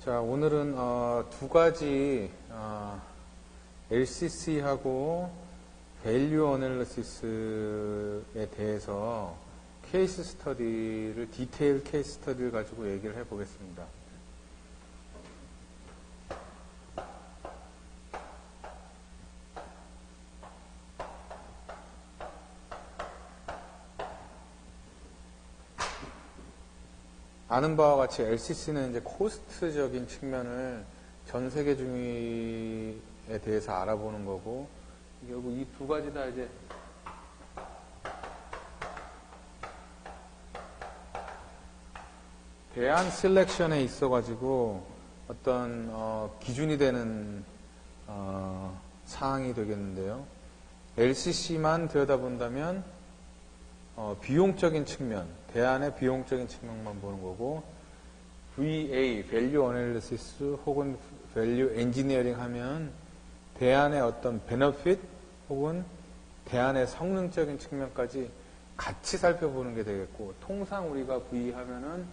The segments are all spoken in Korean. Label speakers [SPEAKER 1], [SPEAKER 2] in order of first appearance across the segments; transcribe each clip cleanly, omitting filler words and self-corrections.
[SPEAKER 1] 자, 오늘은 두 가지 LCC하고 밸류 어널리시스에 대해서 케이스 스터디를 디테일 케이스 스터디를 가지고 얘기를 해보겠습니다. 아는 바와 같이 LCC는 이제 코스트적인 측면을 전 세계주의에 대해서 알아보는 거고, 결국 이 두 가지 다 이제 대안 셀렉션에 있어가지고 어떤 기준이 되는 사항이 되겠는데요. LCC만 들여다본다면 비용적인 측면, 대안의 비용적인 측면만 보는 거고, VA, Value Analysis 혹은 Value Engineering 하면 대안의 어떤 Benefit 혹은 대안의 성능적인 측면까지 같이 살펴보는 게 되겠고, 통상 우리가 V 하면은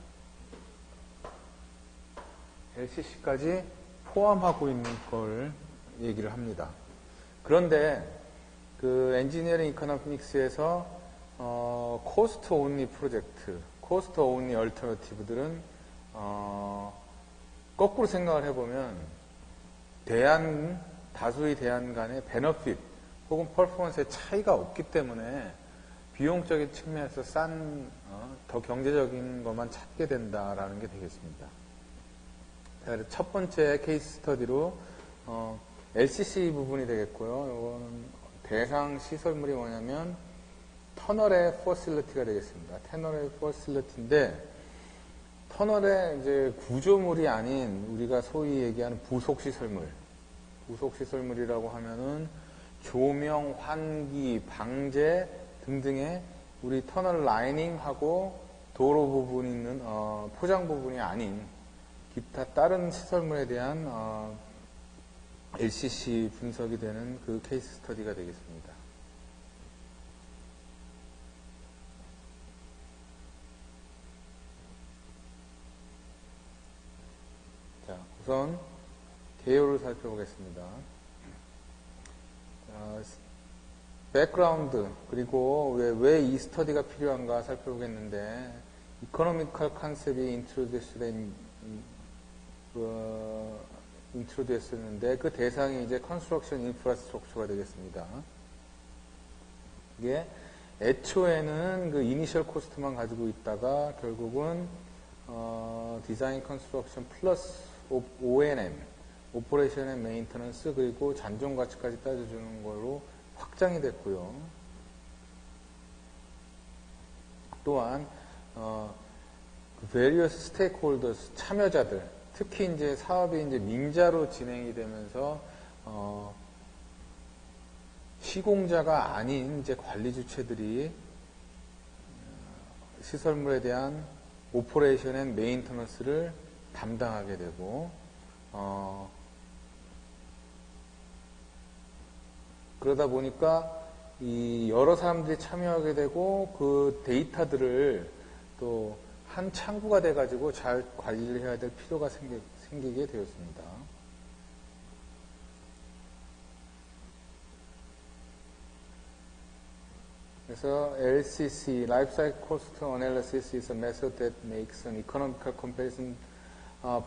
[SPEAKER 1] LCC까지 포함하고 있는 걸 얘기를 합니다. 그런데 그 엔지니어링 이코노믹스에서 코스트 온리 프로젝트, 코스트 온리 얼터너티브들은 거꾸로 생각을 해보면 다수의 대안 간의 베너핏 혹은 퍼포먼스의 차이가 없기 때문에 비용적인 측면에서 더 경제적인 것만 찾게 된다라는 게 되겠습니다. 자, 그래서 첫 번째 케이스 스터디로 LCC 부분이 되겠고요. 이거는 대상 시설물이 뭐냐면 터널의 퍼실리티가 되겠습니다. 터널의 퍼실리티인데, 터널의 이제 구조물이 아닌 우리가 소위 얘기하는 부속시설물, 부속시설물이라고 하면은 조명, 환기, 방제 등등의 우리 터널 라이닝하고 도로 부분이 있는 포장 부분이 아닌 기타 다른 시설물에 대한 LCC 분석이 되는 그 케이스 스터디가 되겠습니다. 자, 우선 개요를 살펴보겠습니다. 백그라운드, 그리고 왜 이 스터디가 필요한가 살펴보겠는데, 이코노미컬 컨셉이 인트로듀스했는데 그 대상이 이제 컨스트럭션 인프라스트럭처가 되겠습니다. 이게 애초에는 그 이니셜 코스트만 가지고 있다가 결국은 디자인 컨스트럭션 플러스 O&M, 오퍼레이션 앤 메인터넌스, 그리고 잔존 가치까지 따져주는 걸로 확장이 됐고요. 또한 그 various stakeholders, 참여자들, 특히 이제 사업이 이제 민자로 진행이 되면서 시공자가 아닌 이제 관리 주체들이 시설물에 대한 오퍼레이션 앤 메인터넌스를 담당하게 되고, 그러다 보니까 이 여러 사람들이 참여하게 되고 그 데이터들을 또 한 창구가 돼가지고 잘 관리를 해야 될 필요가 생기게 되었습니다. 그래서 LCC, Life Cycle Cost Analysis, is a method that makes an economical comparison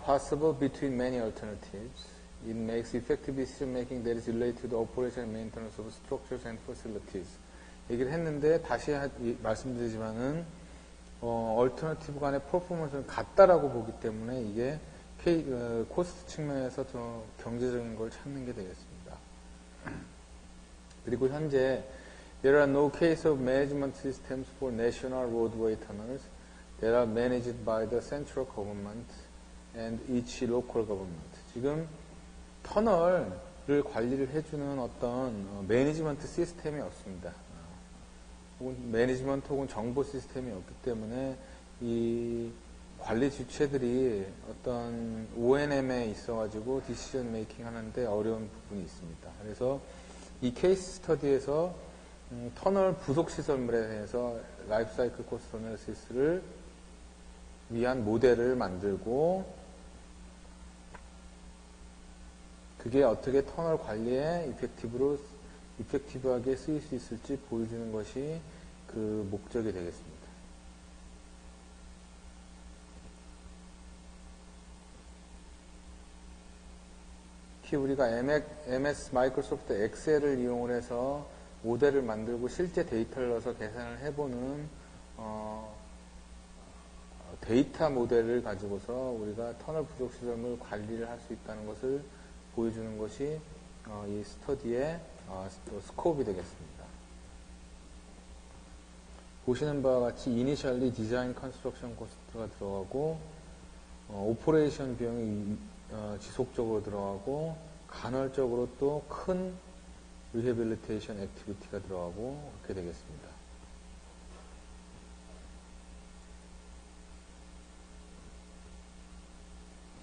[SPEAKER 1] possible between many alternatives. It makes effective decision making that is related to the operation and maintenance of structures and facilities. 얘기를 했는데 다시 말씀드리지만은 얼터너티브 간의 퍼포먼스는 같다라고 보기 때문에 이게 코스트 측면에서 더 경제적인 걸 찾는 게 되겠습니다. 그리고 현재 there are no case of management systems for national roadway tunnels that are managed by the central government and each local government. 지금 터널을 관리를 해주는 어떤 매니지먼트 시스템이 없습니다. 혹은 매니지먼트 혹은 정보 시스템이 없기 때문에 이 관리 주체들이 어떤 O&M에 있어가지고 디시전 메이킹 하는데 어려운 부분이 있습니다. 그래서 이 케이스 스터디에서 터널 부속 시설물에 대해서 라이프 사이클 코스트 어널리시스를 위한 모델을 만들고 그게 어떻게 터널 관리에 이펙티브하게 쓰일 수 있을지 보여주는 것이 그 목적이 되겠습니다. 특히 우리가 MS 마이크로소프트 엑셀을 이용을 해서 모델을 만들고 실제 데이터를 넣어서 계산을 해보는 데이터 모델을 가지고서 우리가 터널 부속 시설물 관리를 할 수 있다는 것을 보여주는 것이 이 스터디의 스코업이 되겠습니다. 보시는 바와 같이 이니셜리 디자인 컨스트럭션 코스트가 들어가고 오퍼레이션 비용이 지속적으로 들어가고 간헐적으로 또 큰 리해빌리테이션 액티비티가 들어가고 그렇게 되겠습니다.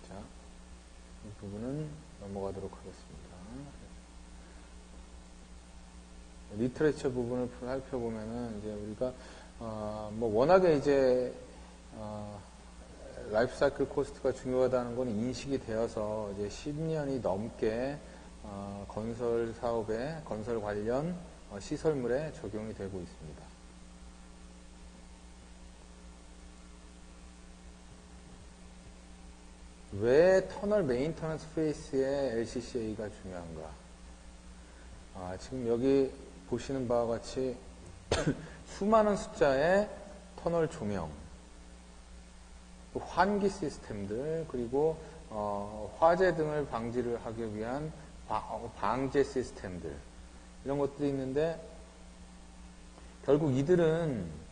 [SPEAKER 1] 자, 이 부분은 넘어가도록 하겠습니다. 리터레처 부분을 살펴보면은 이제 우리가 뭐 워낙에 이제 라이프 사이클 코스트가 중요하다는 건 인식이 되어서 이제 10년이 넘게 건설 사업에 건설 관련 시설물에 적용이 되고 있습니다. 왜 터널 메인터넌스 페이스에 LCCA가 중요한가? 지금 여기 보시는 바와 같이 수많은 숫자의 터널 조명, 환기 시스템들, 그리고 화재 등을 방지를 하기 위한 방제 시스템들, 이런 것들이 있는데 결국 이들은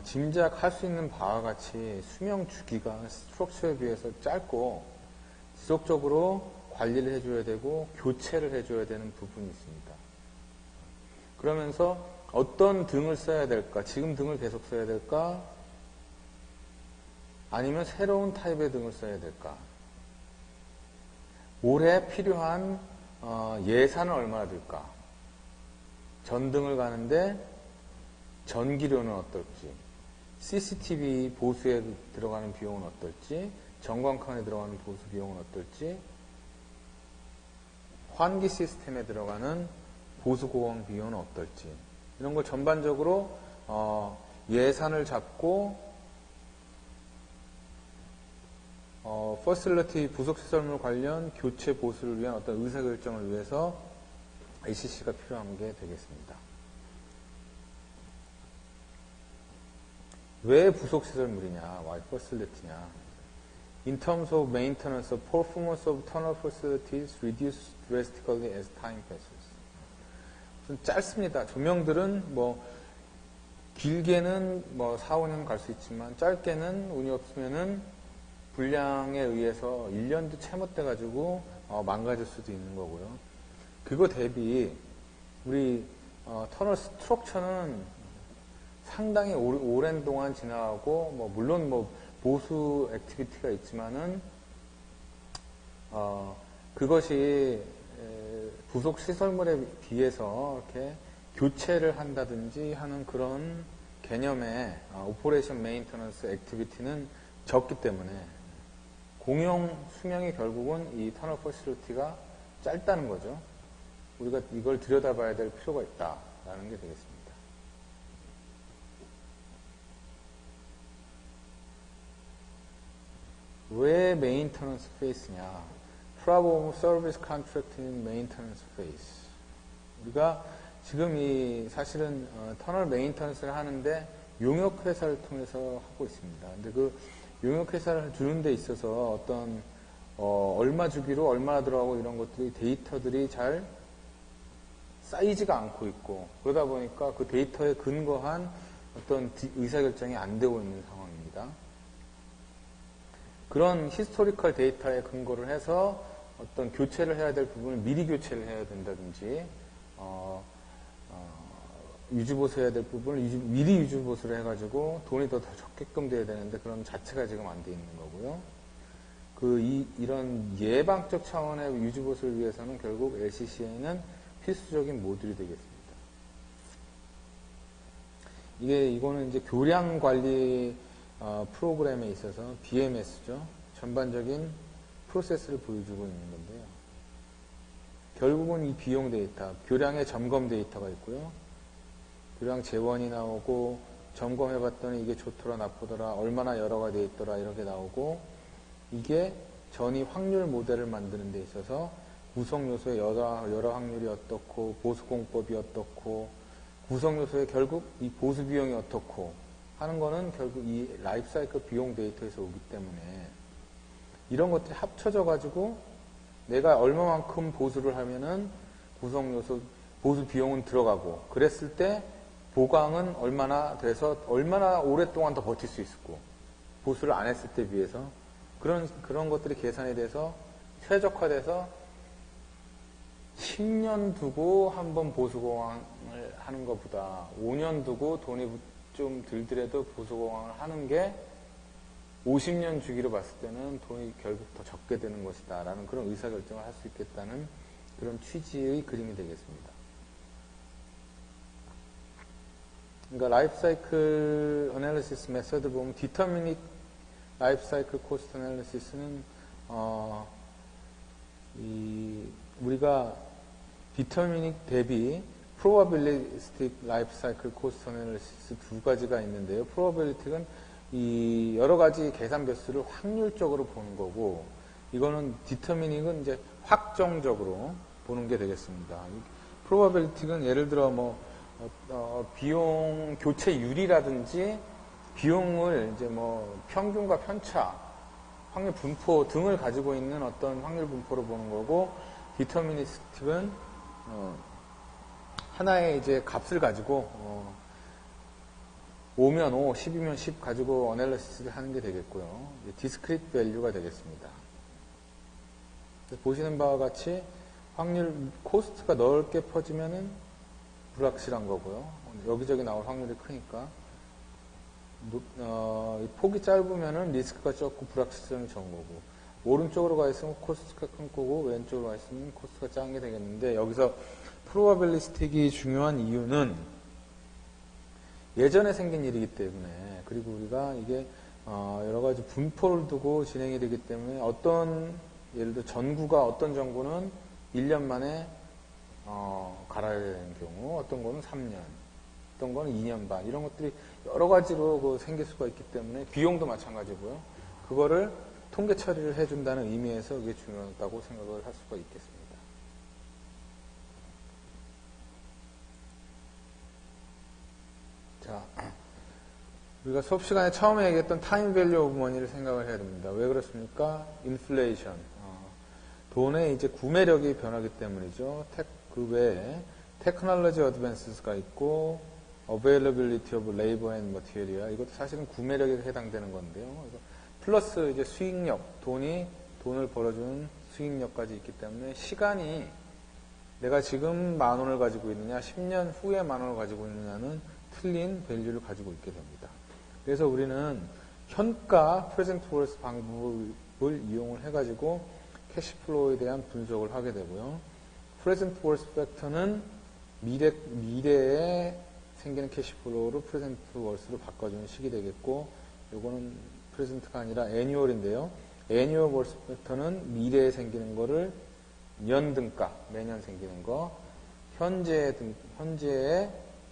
[SPEAKER 1] 짐작할 수 있는 바와 같이 수명 주기가 스트럭처에 비해서 짧고 지속적으로 관리를 해줘야 되고 교체를 해줘야 되는 부분이 있습니다. 그러면서 어떤 등을 써야 될까? 지금 등을 계속 써야 될까? 아니면 새로운 타입의 등을 써야 될까? 올해 필요한 예산은 얼마나 들까? 전등을 가는데 전기료는 어떨지, CCTV 보수에 들어가는 비용은 어떨지, 전광판에 들어가는 보수 비용은 어떨지, 환기 시스템에 들어가는 보수고강 비용은 어떨지, 이런 걸 전반적으로 예산을 잡고 퍼실리티 부속시설물 관련 교체 보수를 위한 어떤 의사결정을 위해서 ACC가 필요한 게 되겠습니다. 왜 부속시설물이냐? Why facility냐? In terms of maintenance, the performance of tunnel facilities reduces drastically as time passes. 좀 짧습니다. 조명들은 뭐 길게는 뭐 4, 5년 갈 수 있지만 짧게는 운이 없으면은 불량에 의해서 1년도 채 못 돼가지고 망가질 수도 있는 거고요. 그거 대비 우리 터널 스트럭처는 상당히 오랜 동안 지나가고 뭐 물론 뭐 보수 액티비티가 있지만은 그것이 부속 시설물에 비해서 이렇게 교체를 한다든지 하는 그런 개념의 오퍼레이션 메인터넌스 액티비티는 적기 때문에 공용 수명이 결국은 이 터널 퍼실리티가 짧다는 거죠. 우리가 이걸 들여다봐야 될 필요가 있다라는 게 되겠습니다. 왜 메인터넌스 페이스냐? Problem of Service Contracting Maintenance Phase. 우리가 지금 이 사실은 터널 메인터넌스를 하는데 용역 회사를 통해서 하고 있습니다. 근데 그 용역 회사를 주는 데 있어서 어떤 얼마 주기로 얼마나 들어가고 이런 것들이 데이터들이 잘 쌓이지가 않고 있고 그러다 보니까 그 데이터에 근거한 어떤 의사결정이 안 되고 있는 상황입니다. 그런 히스토리컬 데이터에 근거를 해서 어떤 교체를 해야 될 부분을 미리 교체를 해야 된다든지 유지보수해야 될 부분을 미리 유지보수를 해가지고 돈이 더 적게끔 돼야 되는데 그런 자체가 지금 안 돼 있는 거고요. 이런 예방적 차원의 유지보수를 위해서는 결국 LCCA는 필수적인 모듈이 되겠습니다. 이거는 이제 교량 관리 프로그램에 있어서 BMS죠. 전반적인 프로세스를 보여주고 있는 건데요. 결국은 이 비용 데이터, 교량의 점검 데이터가 있고요. 교량 재원이 나오고 점검해봤더니 이게 좋더라 나쁘더라 얼마나 열화가 돼 있더라 이렇게 나오고 이게 전이 확률 모델을 만드는 데 있어서 구성 요소의 열화 확률이 어떻고 보수 공법이 어떻고 구성 요소의 결국 이 보수 비용이 어떻고 하는 거는 결국 이 라이프 사이클 비용 데이터에서 오기 때문에 이런 것들이 합쳐져 가지고 내가 얼마만큼 보수를 하면은 구성 요소 보수 비용은 들어가고 그랬을 때 보강은 얼마나 돼서 얼마나 오랫동안 더 버틸 수 있었고 보수를 안 했을 때 비해서 그런 것들이 계산이 돼서 최적화돼서 10년 두고 한번 보수공항을 하는 것보다 5년 두고 돈이 좀 들더라도 보수공항을 하는 게 50년 주기로 봤을 때는 돈이 결국 더 적게 되는 것이다 라는 그런 의사결정을 할 수 있겠다는 그런 취지의 그림이 되겠습니다. 그러니까 라이프 사이클 어널리시스 메서드 보면 디터미닉 라이프 사이클 코스트 어널리시스는 우리가 디터미닉 대비 프로바빌리스틱 라이프 사이클 코스트 어널리시스 두 가지가 있는데요. 프로바빌리틱은 이 여러 가지 계산 변수를 확률적으로 보는 거고 이거는 디터미닉은 이제 확정적으로 보는 게 되겠습니다. 프로바빌리틱은 예를 들어 뭐 비용 교체율이라든지 비용을 이제 뭐 평균과 편차, 확률 분포 등을 가지고 있는 어떤 확률 분포로 보는 거고 디터미니스틱은 하나의 이제 값을 가지고 5면 5, 10이면 10 가지고 어널리시스를 하는 게 되겠고요. 디스크릿 밸류가 되겠습니다. 보시는 바와 같이 확률 코스트가 넓게 퍼지면은 불확실한 거고요. 여기저기 나올 확률이 크니까 폭이 짧으면은 리스크가 적고 불확실성이 적은 거고 오른쪽으로 가 있으면 코스트가 큰 거고 왼쪽으로 가 있으면 코스트가 작은 게 되겠는데 여기서 프로바빌리스틱이 중요한 이유는 예전에 생긴 일이기 때문에 그리고 우리가 이게 여러 가지 분포를 두고 진행이 되기 때문에 어떤 예를 들어 전구가 어떤 전구는 1년 만에 갈아야 되는 경우 어떤 거는 3년 어떤 거는 2년 반 이런 것들이 여러 가지로 생길 수가 있기 때문에 비용도 마찬가지고요. 그거를 통계 처리를 해준다는 의미에서 이게 중요하다고 생각을 할 수가 있겠습니다. 자, 우리가 수업 시간에 처음에 얘기했던 타임 밸류 오브 머니를 생각을 해야 됩니다. 왜 그렇습니까? 인플레이션. 돈의 이제 구매력이 변하기 때문이죠. 그 외에 테크놀로지 어드밴스가 있고 availability of labor and material 이것도 사실은 구매력에 해당되는 건데요. 플러스 이제 수익력, 돈을 벌어주는 수익력까지 있기 때문에 시간이 내가 지금 10,000원을 가지고 있느냐, 10년 후에 10,000원을 가지고 있느냐는 틀린 밸류를 가지고 있게 됩니다. 그래서 우리는 현가 프레젠트 월스 방법을 이용을 해가지고 캐시플로우에 대한 분석을 하게 되고요. 프레젠트 월스 팩터는 미래에 생기는 캐시플로우를 프레젠트 월스로 바꿔주는 식이 되겠고 요거는 프레젠트가 아니라 애뉴얼인데요. 애뉴얼 월스 팩터는 미래에 생기는 거를 연등가, 매년 생기는 거, 현재에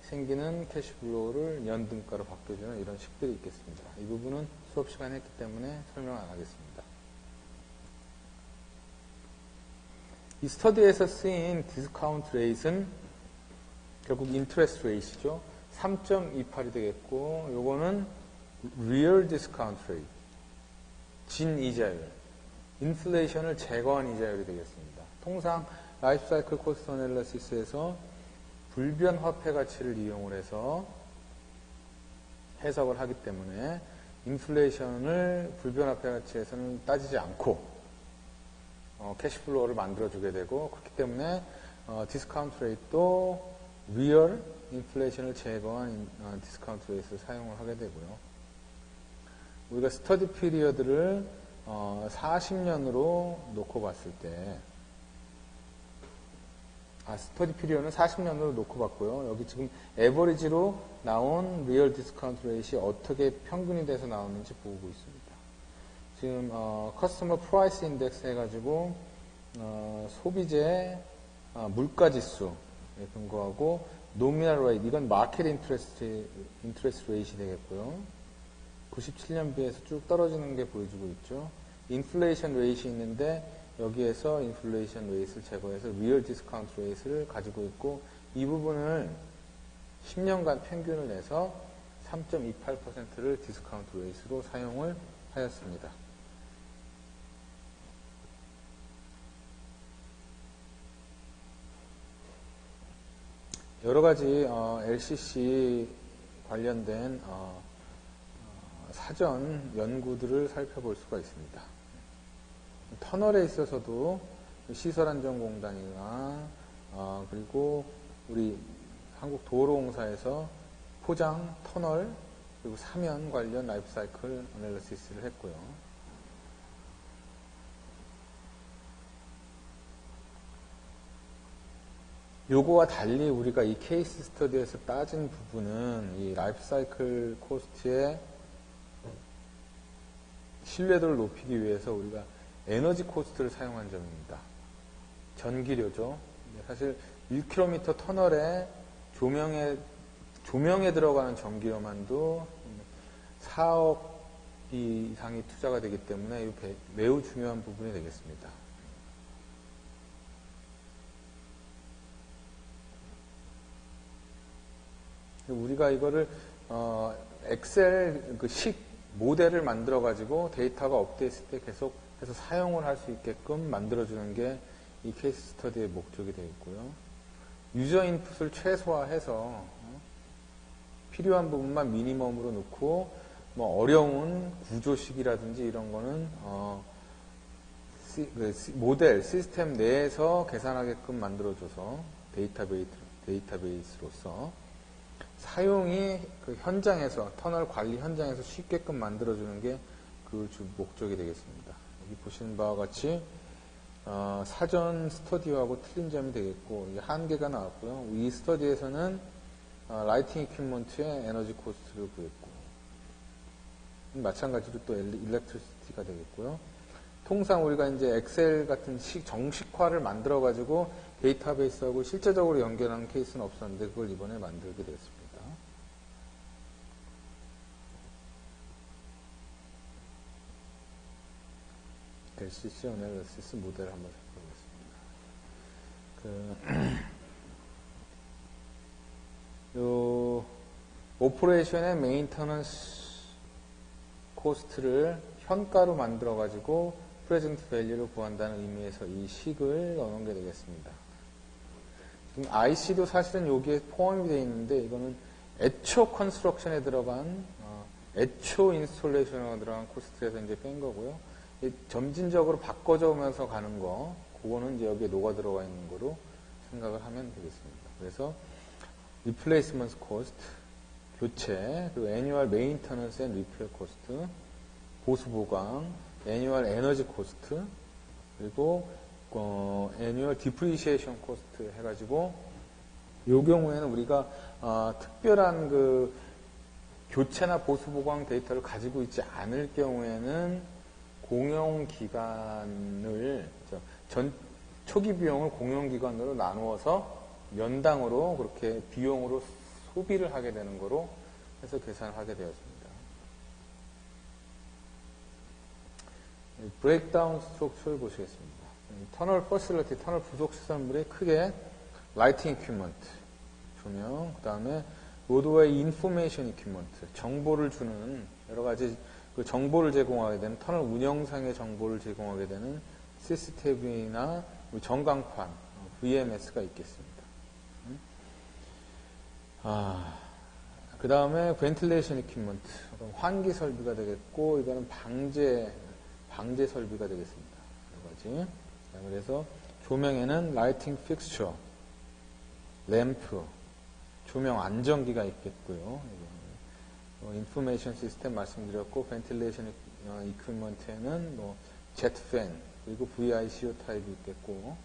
[SPEAKER 1] 생기는 캐시플로우를 연등가로 바꿔주는 이런 식들이 있겠습니다. 이 부분은 수업 시간에 했기 때문에 설명 안 하겠습니다. 이 스터디에서 쓰인 디스카운트 레이트는 결국 인트레스트 레이트죠. 3.28이 되겠고 요거는 리얼 디스카운트 레이트, 진이자율, 인플레이션을 제거한 이자율이 되겠습니다. 통상 라이프 사이클 코스트 어널리시스에서 불변 화폐 가치를 이용을 해서 해석을 하기 때문에 인플레이션을 불변 화폐 가치에서는 따지지 않고 캐시플로우를 만들어주게 되고 그렇기 때문에 디스카운트 레이트도 리얼 인플레이션을 제거한 디스카운트 레이트를 사용을 하게 되고요. 우리가 스터디 피리어드를 40년으로 놓고 봤을 때 스터디 피리어드는 40년으로 놓고 봤고요. 여기 지금 에버리지로 나온 리얼 디스카운트 레이트이 어떻게 평균이 돼서 나오는지 보고 있습니다. 지금 커스터머 프라이스 인덱스 해가지고 소비재 물가지수에 근거하고 nominal rate, 이건 market interest rate이 되겠고요. 97년 비해서 쭉 떨어지는 게 보여주고 있죠. inflation rate이 있는데 여기에서 inflation rate를 제거해서 real discount rate를 가지고 있고 이 부분을 10년간 평균을 내서 3.28%를 디스카운트 레이스로 사용을 하였습니다. 여러 가지 LCC 관련된 사전 연구들을 살펴볼 수가 있습니다. 터널에 있어서도 시설안전공단이나 그리고 우리 한국도로공사에서 포장, 터널, 그리고 사면 관련 라이프 사이클 어널리시스를 했고요. 요거와 달리 우리가 이 케이스 스터디에서 따진 부분은 이 라이프 사이클 코스트의 신뢰도를 높이기 위해서 우리가 에너지 코스트를 사용한 점입니다. 전기료죠. 사실 1km 터널에 조명에 들어가는 전기료만도 4억 이상이 투자가 되기 때문에 매우 중요한 부분이 되겠습니다. 우리가 이거를 엑셀 그 모델을 만들어 가지고 데이터가 업데이트 때 계속 해서 사용을 할 수 있게끔 만들어주는 게 이 케이스 스터디의 목적이 되겠고요. 유저 인풋을 최소화해서 필요한 부분만 미니멈으로 넣고 뭐 어려운 구조식이라든지 이런 거는 모델 시스템 내에서 계산하게끔 만들어줘서 데이터베이스로서 사용이 그 현장에서 터널 관리 현장에서 쉽게끔 만들어주는 게 그 주 목적이 되겠습니다. 여기 보시는 바와 같이 사전 스터디하고 틀린 점이 되겠고 이게 한계가 나왔고요. 이 스터디에서는 라이팅 이퀴먼트의 에너지 코스트를 구했고 마찬가지로 또 일렉트리시티가 되겠고요. 통상 우리가 이제 엑셀 같은 정식화를 만들어 가지고 데이터베이스하고 실제적으로 연결하는 케이스는 없었는데 그걸 이번에 만들게 되었습니다. LCC 어널리시스 모델을 한번 살펴보겠습니다. 오퍼레이션의 메인터넌스 코스트를 현가로 만들어 가지고 프레젠트 밸류를 구한다는 의미에서 이 식을 넣는 게 되겠습니다. 지금 IC도 사실은 여기에 포함이 되어 있는데 이거는 애초 컨스트럭션에 들어간 애초 인스톨레이션에 들어간 코스트에서 이제 뺀 거고요. 점진적으로 바꿔져 오면서 가는 거, 그거는 이제 여기에 녹아 들어가 있는 거로 생각을 하면 되겠습니다. 그래서 replacement cost, 교체, 그리고 annual maintenance and repair cost, 보수 보강, annual energy cost, 그리고 annual depreciation cost 해가지고 이 경우에는 우리가 특별한 그 교체나 보수 보강 데이터를 가지고 있지 않을 경우에는 공용기간을 초기 비용을 공용기간으로 나누어서 연당으로 그렇게 비용으로 소비를 하게 되는 거로 해서 계산을 하게 되었습니다. 브레이크다운 스트럭처를 보시겠습니다. 터널 퍼실리티, 터널 부속 시설물이 크게 라이팅 이퀴먼트, 조명, 그 다음에 로드웨이 인포메이션 이퀴먼트, 정보를 주는 여러 가지 그 정보를 제공하게 되는 터널 운영상의 정보를 제공하게 되는 CCTV나 전광판, VMS가 있겠습니다. 그 다음에 벤틸레이션 이퀴먼트, 환기 설비가 되겠고 이거는 방제 설비가 되겠습니다. 여러 가지. 그래서 조명에는 라이팅 픽스처, 램프, 조명 안전기가 있겠고요. 인포메이션 시스템 말씀드렸고, 벤틸레이션 이퀴먼트에는 뭐 제트팬, 그리고 VICO 타입이 있겠고,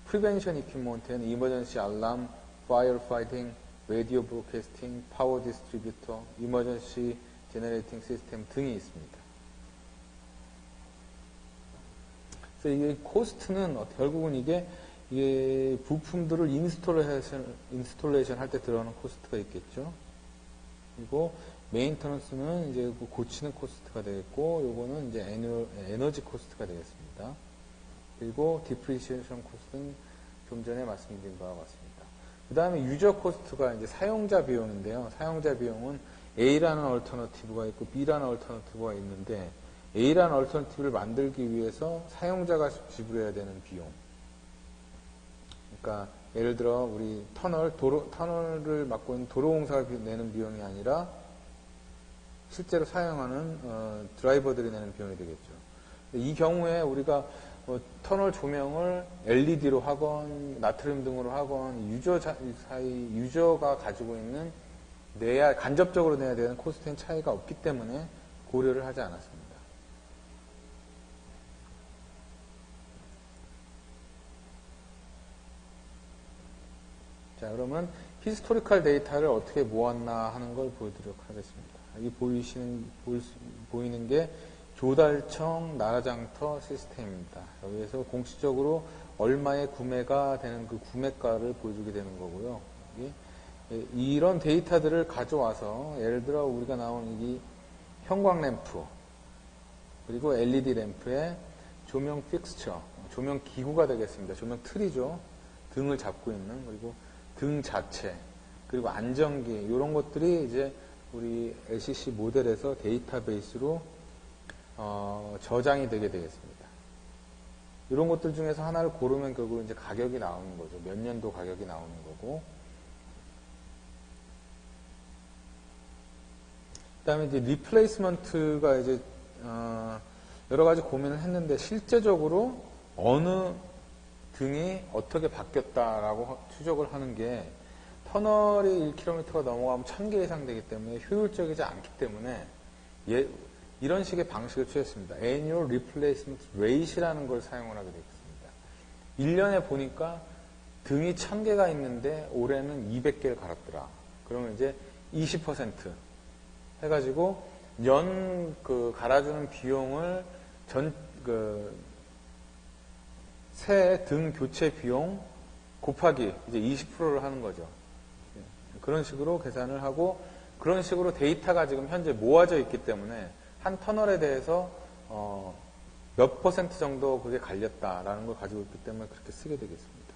[SPEAKER 1] 프리벤션 이퀴먼트에는 이머전시 알람, 파이어 파이팅, 라디오 브로드캐스팅, 파워 디스트리뷰터, 이머전시 제너레이팅 시스템 등이 있습니다. 그래서 이게 코스트는 결국은 이게 이게 부품들을 인스톨레이션 할 때 들어가는 코스트가 있겠죠. 그리고 메인터넌스는 이제 고치는 코스트가 되겠고, 요거는 이제 에너지 코스트가 되겠습니다. 그리고 디프리시에이션 코스트는 좀 전에 말씀드린 바와 같습니다. 그 다음에 유저 코스트가 이제 사용자 비용인데요. 사용자 비용은 A라는 얼터너티브가 있고 B라는 얼터너티브가 있는데, A라는 얼터너티브를 만들기 위해서 사용자가 지불해야 되는 비용. 그러니까 예를 들어 우리 터널을 맡고 있는 도로공사가 내는 비용이 아니라 실제로 사용하는 드라이버들이 내는 비용이 되겠죠. 이 경우에 우리가 터널 조명을 LED로 하건 나트륨 등으로 하건 유저가 가지고 있는 간접적으로 내야 되는 코스트엔 차이가 없기 때문에 고려를 하지 않았습니다. 자, 그러면 히스토리컬 데이터를 어떻게 모았나 하는 걸 보여드리도록 하겠습니다. 여기 보이는 게 조달청 나라장터 시스템입니다. 여기에서 공식적으로 얼마에 구매가 되는 그 구매가를 보여주게 되는 거고요. 이런 데이터들을 가져와서 예를 들어 우리가 나온 이 형광 램프 그리고 LED 램프의 조명 픽스처, 조명 기구가 되겠습니다. 조명 틀이죠. 등을 잡고 있는, 그리고 등 자체, 그리고 안전기, 이런 것들이 이제 우리 LCC 모델에서 데이터베이스로 저장이 되게 되겠습니다. 이런 것들 중에서 하나를 고르면 결국 이제 가격이 나오는 거죠. 몇 년도 가격이 나오는 거고. 그 다음에 이제 리플레이스먼트가 이제 여러 가지 고민을 했는데 실제적으로 어느 등이 어떻게 바뀌었다라고 추적을 하는 게 터널이 1km가 넘어가면 1000개 이상 되기 때문에 효율적이지 않기 때문에 이런 식의 방식을 취했습니다. Annual Replacement Rate이라는 걸 사용을 하게 되겠습니다. 1년에 보니까 등이 1000개가 있는데 올해는 200개를 갈았더라. 그러면 이제 20% 해가지고 갈아주는 비용을 새 등 교체 비용 곱하기 이제 20%를 하는 거죠. 그런 식으로 계산을 하고 그런 식으로 데이터가 지금 현재 모아져 있기 때문에 한 터널에 대해서 몇 퍼센트 정도 그게 갈렸다라는 걸 가지고 있기 때문에 그렇게 쓰게 되겠습니다.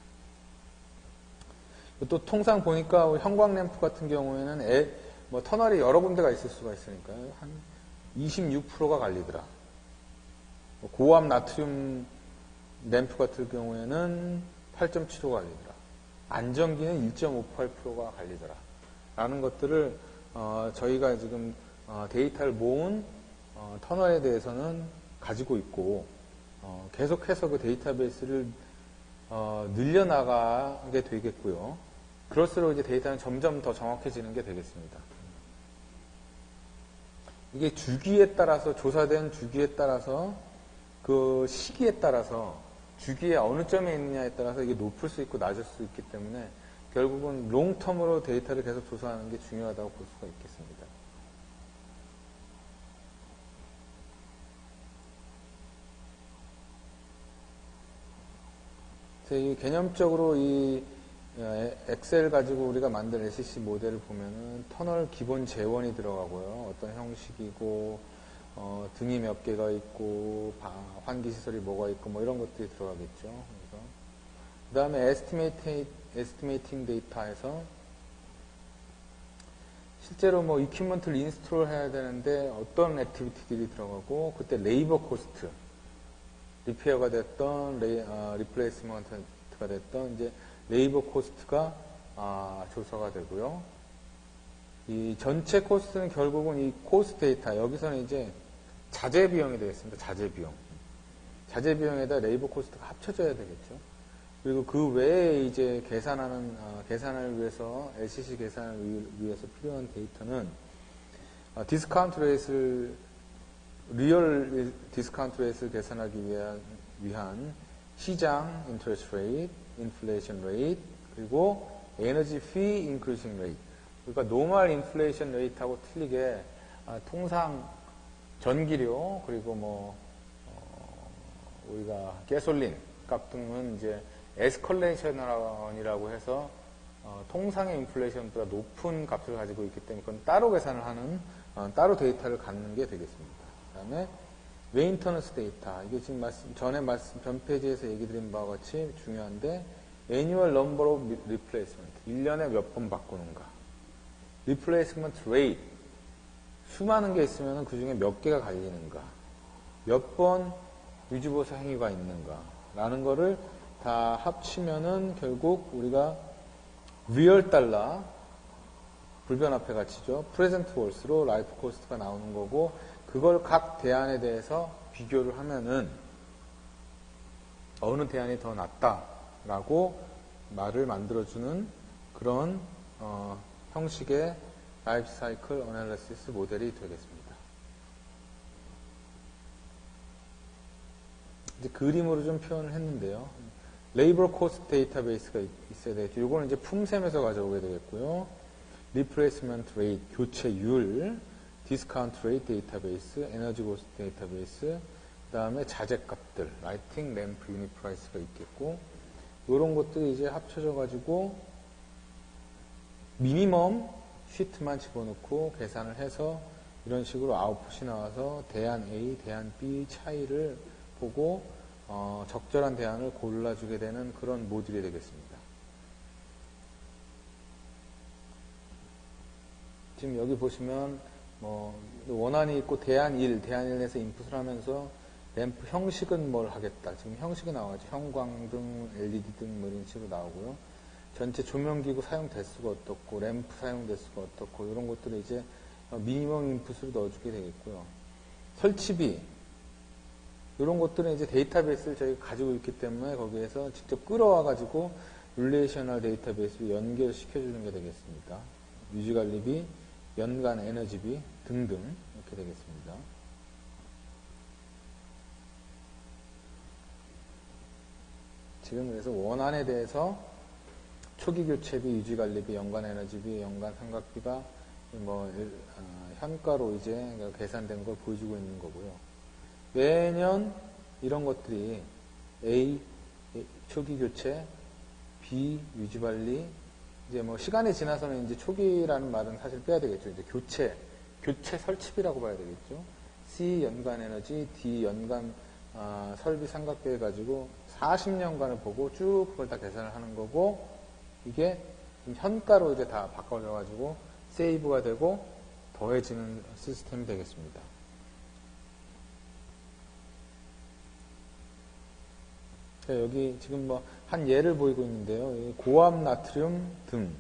[SPEAKER 1] 또 통상 보니까 형광 램프 같은 경우에는 터널이 여러 군데가 있을 수가 있으니까요. 한 26%가 갈리더라. 고압 나트륨 램프 같은 경우에는 8.75가 갈리더라. 안전기는 1.58%가 갈리더라. 라는 것들을 저희가 지금 데이터를 모은 터널에 대해서는 가지고 있고 계속해서 그 데이터베이스를 늘려나가게 되겠고요. 그럴수록 이제 데이터는 점점 더 정확해지는 게 되겠습니다. 이게 주기에 따라서 조사된 주기에 따라서 그 시기에 따라서 주기에 어느 점에 있느냐에 따라서 이게 높을 수 있고 낮을 수 있기 때문에 결국은 롱텀으로 데이터를 계속 조사하는 게 중요하다고 볼 수가 있겠습니다. 이 개념적으로 이 엑셀 가지고 우리가 만든 LCC 모델을 보면은 터널 기본 재원이 들어가고요. 어떤 형식이고 등이 몇 개가 있고 환기 시설이 뭐가 있고 뭐 이런 것들이 들어가겠죠. 그래서 그 다음에 에스티메이팅 데이터에서 실제로 뭐 이퀴먼트를 인스톨 해야 되는데 어떤 액티비티들이 들어가고 그때 레이버 코스트 리페어가 됐던 리플레이스먼트가 됐던 이제 레이버 코스트가 조사가 되고요. 이 전체 코스트는 결국은 이 코스트 데이터 여기서는 이제 자재 비용이 되겠습니다. 자재 비용. 자재 비용에다 레이버 코스트가 합쳐져야 되겠죠. 그리고 그 외에 이제 계산을 위해서 LCC 계산을 위해서 필요한 데이터는 디스카운트 레이트를 리얼 디스카운트 레이트를 계산하기 위한 시장 인터레스트 레이트, 인플레이션 레이트, 그리고 에너지 피 인크리징 레이트. 그러니까 노멀 인플레이션 레이트하고 틀리게 통상 전기료 그리고 뭐 우리가 가솔린 값 등은 이제 에스컬레이션이라고 해서 통상의 인플레이션보다 높은 값을 가지고 있기 때문에 그건 따로 계산을 하는 따로 데이터를 갖는 게 되겠습니다. 그 다음에 메인터넌스 데이터, 이게 지금 전 페이지에서 얘기 드린 바와 같이 중요한데 annual number of replacement, 1년에 몇 번 바꾸는가. replacement rate, 수많은 게 있으면 그 중에 몇 개가 갈리는가. 몇 번 유지보수 행위가 있는가. 라는 거를 다 합치면은 결국 우리가 리얼 달러, 불변화폐 가치죠. 프레젠트 월스로 라이프 코스트가 나오는 거고, 그걸 각 대안에 대해서 비교를 하면은 어느 대안이 더 낫다라고 말을 만들어주는 그런 형식의 라이프 사이클 어널리시스 모델이 되겠습니다. 이제 그림으로 좀 표현을 했는데요. 레이버 코스트 데이터베이스가 있어야 되겠죠. 이거는 이제 품셈에서 가져오게 되겠고요. 리플레이스먼트 레이트, 교체율, 디스카운트 레이트 데이터베이스, 에너지 코스트 데이터베이스, 그 다음에 자재값들, 라이팅, 램프, 유닛 프라이스가 있겠고, 이런 것들이 이제 합쳐져 가지고 미니멈 시트만 집어넣고 계산을 해서 이런 식으로 아웃풋이 나와서 대안 A, 대안 B 차이를 보고 적절한 대안을 골라주게 되는 그런 모듈이 되겠습니다. 지금 여기 보시면 원안이 있고 대안 1, 대안 1에서 인풋을 하면서 램프 형식은 뭘 하겠다. 지금 형식이 나와죠. 형광등, LED 등 뭐 이런 식으로 나오고요. 전체 조명기구 사용 대수가 어떻고, 램프 사용 대수가 어떻고, 이런 것들을 이제 미니멈 인풋으로 넣어주게 되겠고요. 설치비, 이런 것들은 이제 데이터베이스를 저희가 가지고 있기 때문에 거기에서 직접 끌어와가지고 릴레이셔널 데이터베이스로 연결시켜주는 게 되겠습니다. 유지관리비, 연간 에너지비 등등 이렇게 되겠습니다. 지금 그래서 원안에 대해서 초기 교체비, 유지관리비, 연간 에너지비, 연간 삼각비가 현가로 이제 계산된 걸 보여주고 있는 거고요. 매년 이런 것들이 A, 초기 교체, B, 유지관리, 이제 시간이 지나서는 이제 초기라는 말은 사실 빼야 되겠죠. 이제 교체 설치비라고 봐야 되겠죠. C, 연간 에너지, D, 연간 설비 삼각비 해가지고 40년간을 보고 쭉 그걸 다 계산을 하는 거고, 이게 현가로 이제 다 바꿔져가지고 세이브가 되고 더해지는 시스템이 되겠습니다. 여기 지금 한 예를 보이고 있는데요. 고압 나트륨 등,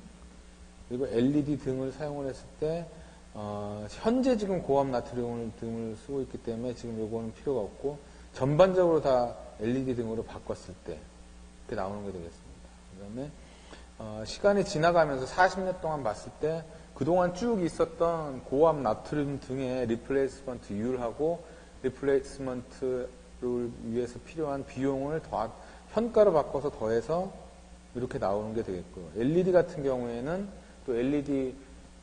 [SPEAKER 1] 그리고 LED 등을 사용을 했을 때, 현재 지금 고압 나트륨 등을 쓰고 있기 때문에 지금 요거는 필요가 없고, 전반적으로 다 LED 등으로 바꿨을 때, 이렇게 나오는 게 되겠습니다. 그 다음에, 시간이 지나가면서 40년 동안 봤을 때, 그동안 쭉 있었던 고압 나트륨 등의 리플레이스먼트 율하고, 리플레이스먼트 위해서 필요한 비용을 현가로 바꿔서 더해서 이렇게 나오는 게 되겠고요. LED 같은 경우에는 또 LED에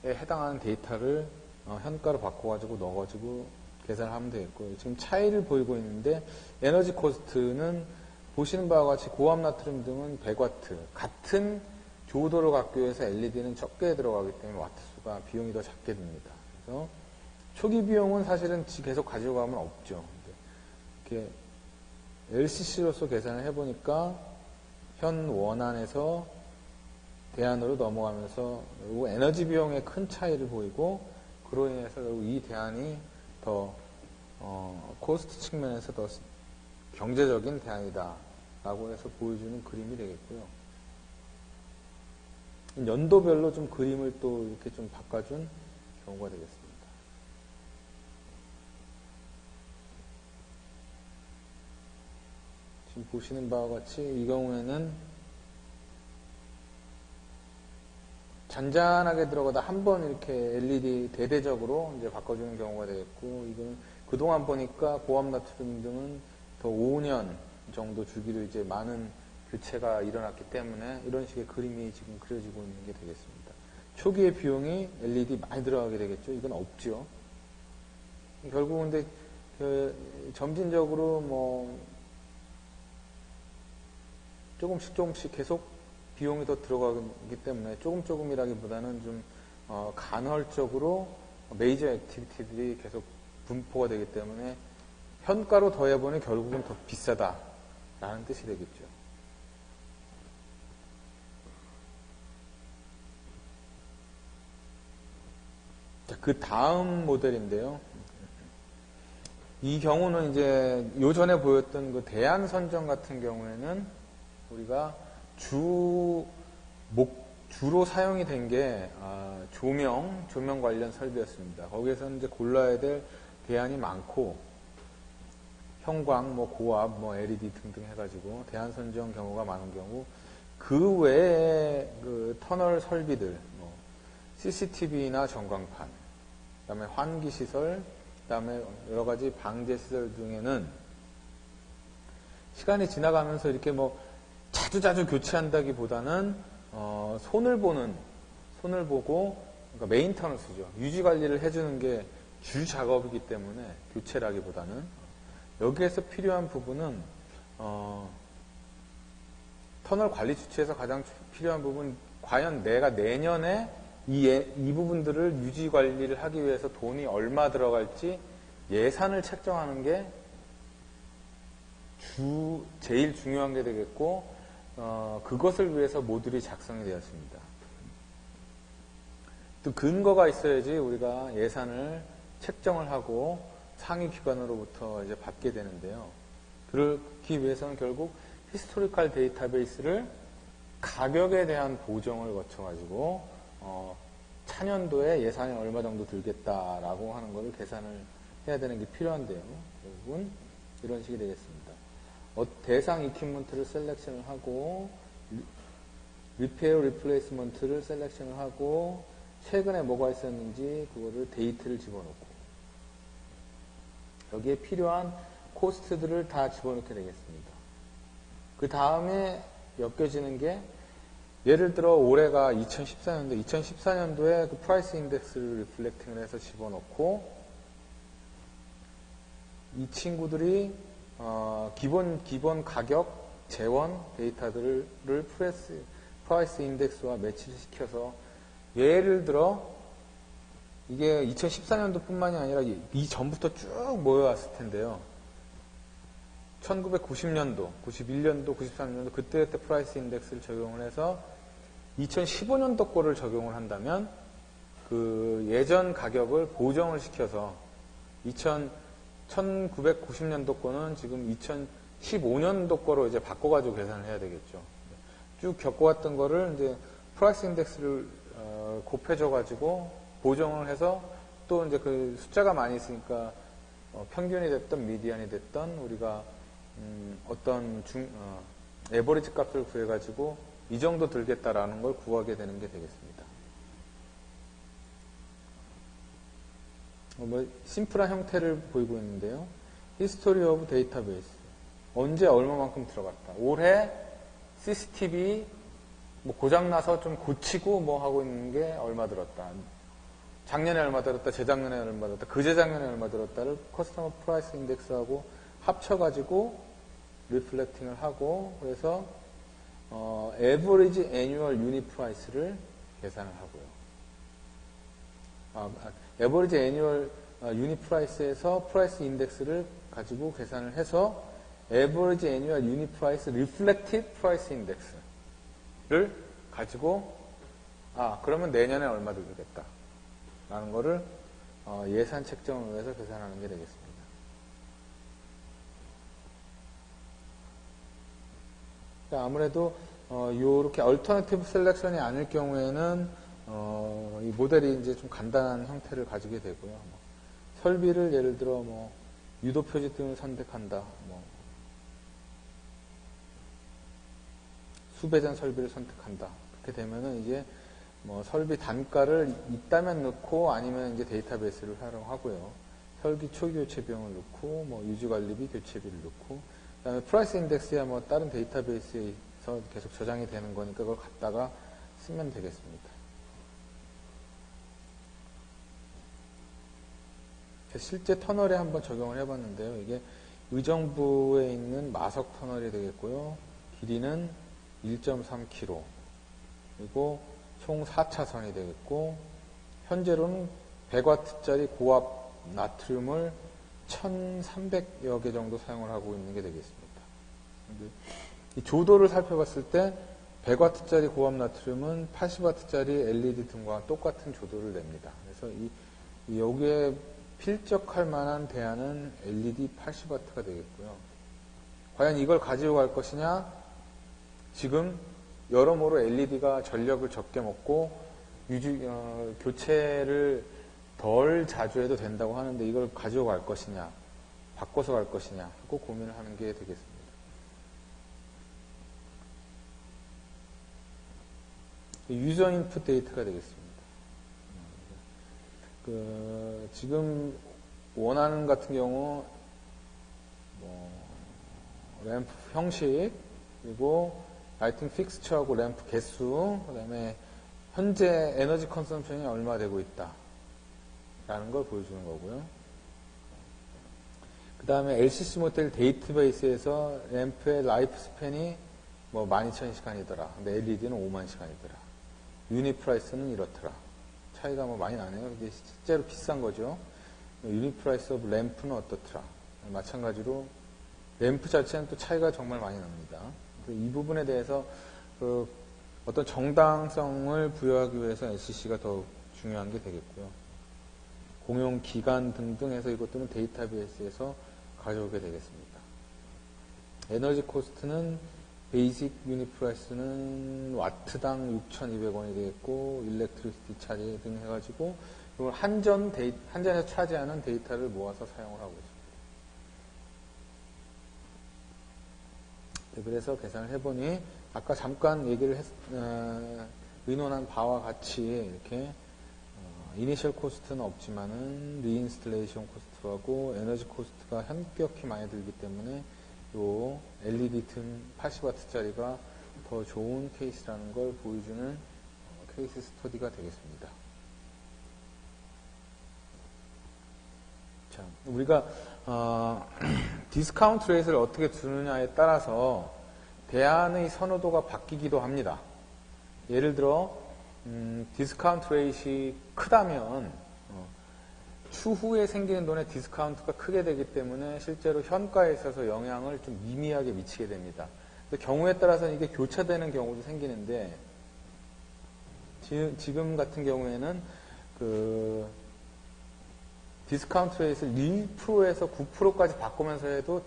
[SPEAKER 1] 해당하는 데이터를 현가로 바꿔가지고 넣어가지고 계산을 하면 되겠고요. 지금 차이를 보이고 있는데 에너지 코스트는 보시는 바와 같이 고압 나트륨 등은 100와트, 같은 조도를 갖기 위해서 LED는 적게 들어가기 때문에 와트 수가 비용이 더 작게 듭니다. 그래서 초기 비용은 사실은 계속 가지고 가면 없죠. 이렇게 LCC로서 계산을 해보니까 현 원안에서 대안으로 넘어가면서 에너지 비용의 큰 차이를 보이고, 그로 인해서 이 대안이 더 코스트 측면에서 더 경제적인 대안이다 라고 해서 보여주는 그림이 되겠고요. 연도별로 좀 그림을 또 이렇게 좀 바꿔준 경우가 되겠습니다. 지금 보시는 바와 같이 이 경우에는 잔잔하게 들어가다 한 번 이렇게 LED 대대적으로 이제 바꿔주는 경우가 되겠고, 이거는 그동안 보니까 고압 나트륨 등은 더 5년 정도 주기로 이제 많은 교체가 일어났기 때문에 이런 식의 그림이 지금 그려지고 있는 게 되겠습니다. 초기의 비용이 LED 많이 들어가게 되겠죠. 이건 없죠. 결국 근데 점진적으로 조금씩 계속 비용이 더 들어가기 때문에 조금이라기보다는 좀 간헐적으로 메이저 액티비티들이 계속 분포가 되기 때문에 현가로 더해보니 결국은 더 비싸다라는 뜻이 되겠죠. 자, 그 다음 모델인데요. 이 경우는 이제 요전에 보였던 그 대한선정 같은 경우에는 우리가 주로 사용이 된 게 조명 관련 설비였습니다. 거기에서는 이제 골라야 될 대안이 많고 형광, 고압, LED 등등 해가지고 대안선정 경우가 많은 경우 그 외에 그 터널 설비들, CCTV나 전광판, 그다음에 환기시설, 그다음에 여러 가지 방제 시설 중에는 시간이 지나가면서 이렇게 자주 교체한다기보다는 손을 보고 그러니까 메인터넌스죠. 유지 관리를 해주는 게 주 작업이기 때문에 교체라기보다는 여기에서 필요한 부분은 터널 관리 주체에서 가장 필요한 부분, 과연 내가 내년에 이 부분들을 유지 관리를 하기 위해서 돈이 얼마 들어갈지 예산을 책정하는 게 제일 중요한 게 되겠고, 그것을 위해서 모듈이 작성이 되었습니다. 또 근거가 있어야지 우리가 예산을 책정을 하고 상위 기관으로부터 이제 받게 되는데요. 그렇기 위해서는 결국 히스토리컬 데이터베이스를 가격에 대한 보정을 거쳐가지고 차년도에 예산이 얼마 정도 들겠다라고 하는 것을 계산을 해야 되는 게 필요한데요. 결국은 이런 식이 되겠습니다. 대상 이퀴먼트를 셀렉션을 하고 리페어 리플레이스먼트를 셀렉션을 하고 최근에 뭐가 있었는지 그거를 데이트를 집어넣고 여기에 필요한 코스트들을 다 집어넣게 되겠습니다. 그 다음에 엮여지는 게 예를 들어 올해가 2014년도에 그 프라이스 인덱스를 리플렉팅을 해서 집어넣고 이 친구들이 기본 가격, 재원 데이터들을 프라이스 인덱스와 매치를 시켜서 예를 들어 이게 2014년도 뿐만이 아니라 이전부터 쭉 모여왔을 텐데요. 1990년도, 91년도, 93년도 그때 프라이스 인덱스를 적용을 해서 2015년도 거를 적용을 한다면 그 예전 가격을 보정을 시켜서 1990년도 거는 지금 2015년도 거로 이제 바꿔가지고 계산을 해야 되겠죠. 쭉 겪어왔던 거를 이제 프라이스 인덱스를 곱해줘가지고 보정을 해서 또 이제 그 숫자가 많이 있으니까 평균이 됐던 미디안이 됐던 우리가 어떤 에버리지 값을 구해가지고 이 정도 들겠다라는 걸 구하게 되는 게 되겠습니다. 심플한 형태를 보이고 있는데요. 히스토리 오브 데이터베이스. 언제 얼마만큼 들어갔다. 올해 CCTV 고장나서 좀 고치고 하고 있는 게 얼마 들었다. 작년에 얼마 들었다. 재작년에 얼마 들었다. 그재작년에 얼마 들었다를 커스터머 프라이스 인덱스하고 합쳐가지고 리플렉팅을 하고 그래서 에버리지 애뉴얼 유닛 프라이스를 계산을 하고요. 에버리지 애뉴얼 유닛 프라이스에서 프라이스 인덱스를 가지고 계산을 해서 에버리지 애뉴얼 유닛 프라이스 리플렉티드 프라이스 인덱스를 가지고 그러면 내년에 얼마 들겠다 라는 거를 예산 책정을 위해서 계산하는 게 되겠습니다. 아무래도 이렇게 얼터너티브 셀렉션이 아닐 경우에는 이 모델이 이제 좀 간단한 형태를 가지게 되고요. 설비를 예를 들어 유도 표지 등을 선택한다. 수배전 설비를 선택한다. 그렇게 되면은 이제 설비 단가를 있다면 넣고 아니면 이제 데이터베이스를 활용하고요. 설비 초기 교체 비용을 넣고 유지관리비 교체비를 넣고 그다음에 프라이스 인덱스야 다른 데이터베이스에서 계속 저장이 되는 거니까 그걸 갖다가 쓰면 되겠습니다. 실제 터널에 한번 적용을 해봤는데요. 이게 의정부에 있는 마석 터널이 되겠고요. 길이는 1.3km. 그리고 총 4차선이 되겠고, 현재로는 100W짜리 고압 나트륨을 1300여 개 정도 사용을 하고 있는 게 되겠습니다. 이 조도를 살펴봤을 때 100W짜리 고압 나트륨은 80W짜리 LED 등과 똑같은 조도를 냅니다. 그래서 여기에 필적할 만한 대안은 LED 80W가 되겠고요. 과연 이걸 가지고 갈 것이냐? 지금 여러모로 LED가 전력을 적게 먹고 교체를 덜 자주 해도 된다고 하는데 이걸 가지고 갈 것이냐, 바꿔서 갈 것이냐 하고 고민을 하는 게 되겠습니다. 유저 인풋 데이터가 되겠습니다. 지금 원하는 같은 경우 램프 형식, 그리고 라이팅 픽스처하고 램프 개수, 그 다음에 현재 에너지 컨섬션이 얼마 되고 있다 라는 걸 보여주는 거고요. 그 다음에 LCC 모델 데이터베이스에서 램프의 라이프 스팬이 12,000시간이더라. 근데 LED는 50,000시간이더라. 유닛 프라이스는 이렇더라. 차이가 많이 나네요. 근데 실제로 비싼 거죠. 유닛 프라이스 오브 램프는 어떻더라. 마찬가지로 램프 자체는 또 차이가 정말 많이 납니다. 이 부분에 대해서 어떤 정당성을 부여하기 위해서 LCC가 더 중요한 게 되겠고요. 공용 기간 등등 해서 이것들은 데이터베이스에서 가져오게 되겠습니다. 에너지 코스트는 베이직 유닛 프라이스는 와트당 6,200원이 되겠고, 일렉트리시티 차지 등 해가지고 이걸 한전에서 차지하는 데이터를 모아서 사용을 하고 있습니다. 네, 그래서 계산을 해보니 아까 잠깐 얘기를 의논한 바와 같이 이렇게 이니셜 코스트는 없지만은 리인스톨레이션 코스트하고 에너지 코스트가 현격히 많이 들기 때문에 요 LED 등 80W짜리가 더 좋은 케이스라는 걸 보여주는 케이스 스터디가 되겠습니다. 자, 우리가 디스카운트 레이트를 어떻게 두느냐에 따라서 대안의 선호도가 바뀌기도 합니다. 예를 들어 디스카운트 레이트가 크다면 추후에 생기는 돈의 디스카운트가 크게 되기 때문에 실제로 현가에 있어서 영향을 좀 미미하게 미치게 됩니다. 경우에 따라서는 이게 교차되는 경우도 생기는데, 지금 같은 경우에는 디스카운트 레이트를 1%에서 9%까지 바꾸면서 해도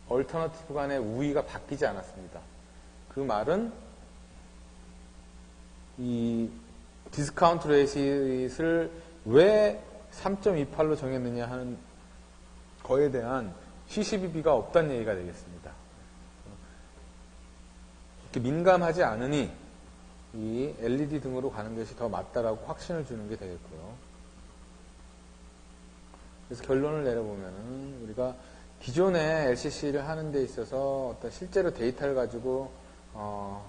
[SPEAKER 1] 얼터너티브 간의 우위가 바뀌지 않았습니다. 그 말은 이 디스카운트 레이트를 왜 3.28로 정했느냐 하는 거에 대한 시시비비가 없다는 얘기가 되겠습니다. 이렇게 민감하지 않으니 이 LED 등으로 가는 것이 더 맞다라고 확신을 주는 게 되겠고요. 그래서 결론을 내려보면은 우리가 기존에 LCC를 하는 데 있어서 어떤 실제로 데이터를 가지고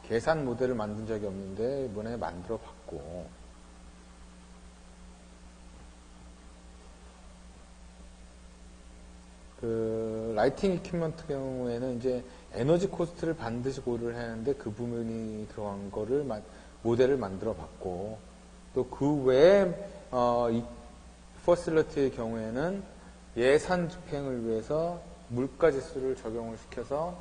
[SPEAKER 1] 계산 모델을 만든 적이 없는데 이번에 만들어 봤고, 라이팅 이퀴먼트 경우에는 이제 에너지 코스트를 반드시 고려를 해야 하는데 그 부분이 들어간 거를 모델을 만들어 봤고, 또 그 외에 이 퍼실리티의 경우에는 예산 집행을 위해서 물가 지수를 적용을 시켜서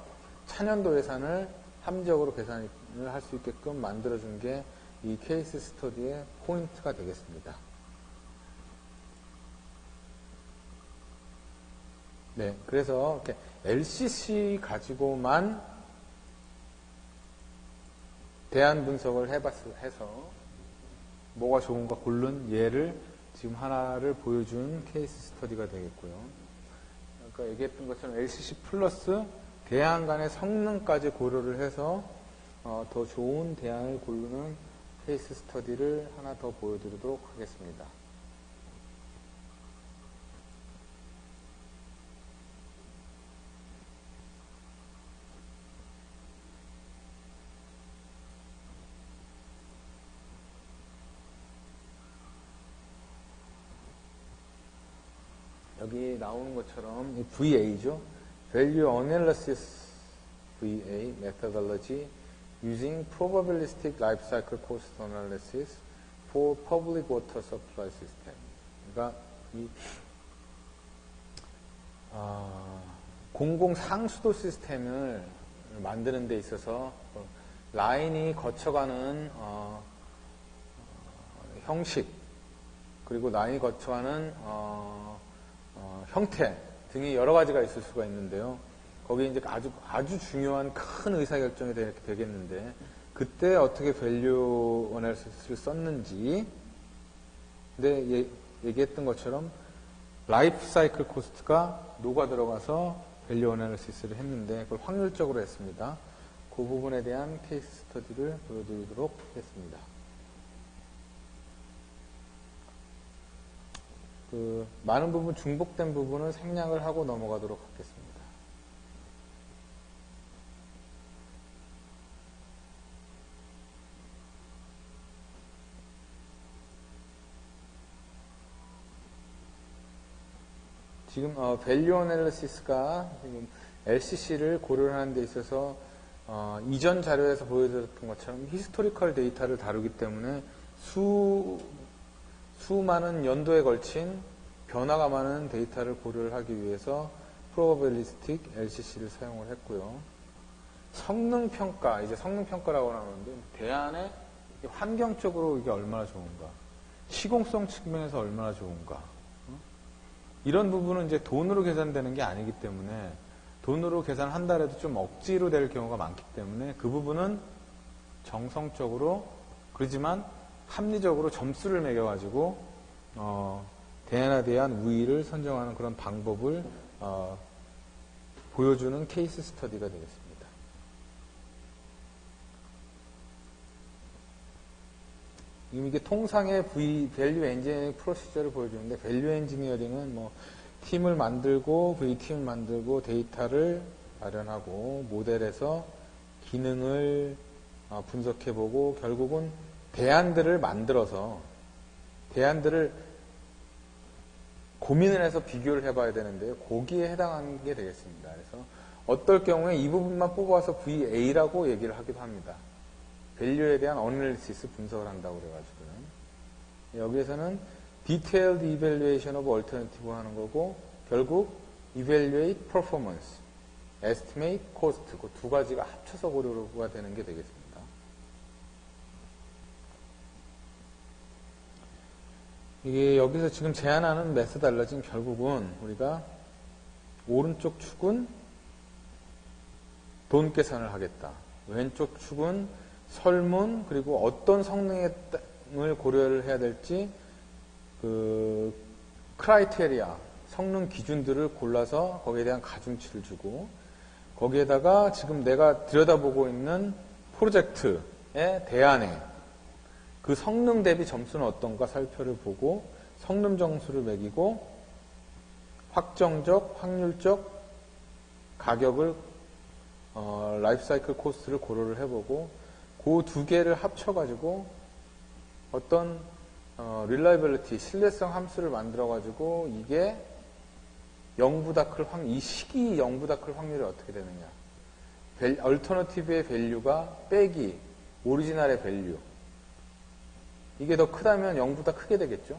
[SPEAKER 1] 차년도 예산을 합리적으로 계산을 할 수 있게끔 만들어준 게 이 케이스 스터디의 포인트가 되겠습니다. 네, 그래서 이렇게 LCC 가지고만 대안 분석을 해서 뭐가 좋은가 고른 예를 지금 하나를 보여준 케이스 스터디가 되겠고요. 아까 얘기했던 것처럼 LCC 플러스 대안 간의 성능까지 고려를 해서 더 좋은 대안을 고르는 케이스 스터디를 하나 더 보여드리도록 하겠습니다. 여기 나오는 것처럼 VA죠. Value Analysis VA methodology using probabilistic life cycle cost analysis for public water supply system. 그러니까 이 공공 상수도 시스템을 만드는 데 있어서 라인이 거쳐가는 형식, 그리고 라인이 거쳐가는 형태 등이 여러 가지가 있을 수가 있는데요. 거기에 이제 아주 중요한 큰 의사결정이 되겠는데, 그때 어떻게 밸류 어널리시스를 썼는지, 근데 얘기했던 것처럼 라이프 사이클 코스트가 녹아 들어가서 밸류 어널리시스를 했는데, 그걸 확률적으로 했습니다. 그 부분에 대한 케이스 스터디를 보여드리도록 하겠습니다. 많은 부분, 중복된 부분은 생략을 하고 넘어가도록 하겠습니다. 지금 밸류 어널리시스가 지금 LCC를 고려하는 데 있어서 이전 자료에서 보여드렸던 것처럼 히스토리컬 데이터를 다루기 때문에 수많은 연도에 걸친 변화가 많은 데이터를 고려를 하기 위해서 probabilistic LCC를 사용을 했고요. 성능평가, 이제 성능평가라고 하는데, 대안의 환경적으로 이게 얼마나 좋은가, 시공성 측면에서 얼마나 좋은가, 이런 부분은 이제 돈으로 계산되는 게 아니기 때문에, 돈으로 계산한다라도 좀 억지로 될 경우가 많기 때문에, 그 부분은 정성적으로, 그러지만 합리적으로 점수를 매겨가지고 대안에 대한 우위를 선정하는 그런 방법을 보여주는 케이스 스터디가 되겠습니다. 지금 이게 통상의 밸류 엔지니어링 프로시저를 보여주는데, 밸류 엔지니어링은 뭐 팀을 만들고 V팀을 만들고 데이터를 마련하고 모델에서 기능을 분석해보고 결국은 대안들을 만들어서 대안들을 고민을 해서 비교를 해봐야 되는데요. 거기에 해당하는 게 되겠습니다. 그래서 어떨 경우에 이 부분만 뽑아서 VA라고 얘기를 하기도 합니다. 밸류에 대한 어널리시스 분석을 한다고 그래가지고요. 여기에서는 Detailed Evaluation of Alternative 하는 거고, 결국 Evaluate Performance, Estimate Cost, 그 두 가지가 합쳐서 고려가 되는 게 되겠습니다. 이게 여기서 지금 제안하는 메소달러지는 결국은 우리가 오른쪽 축은 돈 계산을 하겠다. 왼쪽 축은 설문, 그리고 어떤 성능을 고려를 해야 될지 그 크라이테리아, 성능 기준들을 골라서 거기에 대한 가중치를 주고, 거기에다가 지금 내가 들여다보고 있는 프로젝트의 대안에 그 성능 대비 점수는 어떤가 살펴를 보고 성능 점수를 매기고 확정적, 확률적 가격을 라이프 사이클 코스트를 고려를 해보고, 그 두 개를 합쳐가지고 어떤 reliability, 신뢰성 함수를 만들어가지고 이게 0부다클 확률, 이 시기 0부다클 확률이 어떻게 되느냐, 얼터너티브의 밸류가 빼기 오리지널의 밸류, 이게 더 크다면 0보다 크게 되겠죠.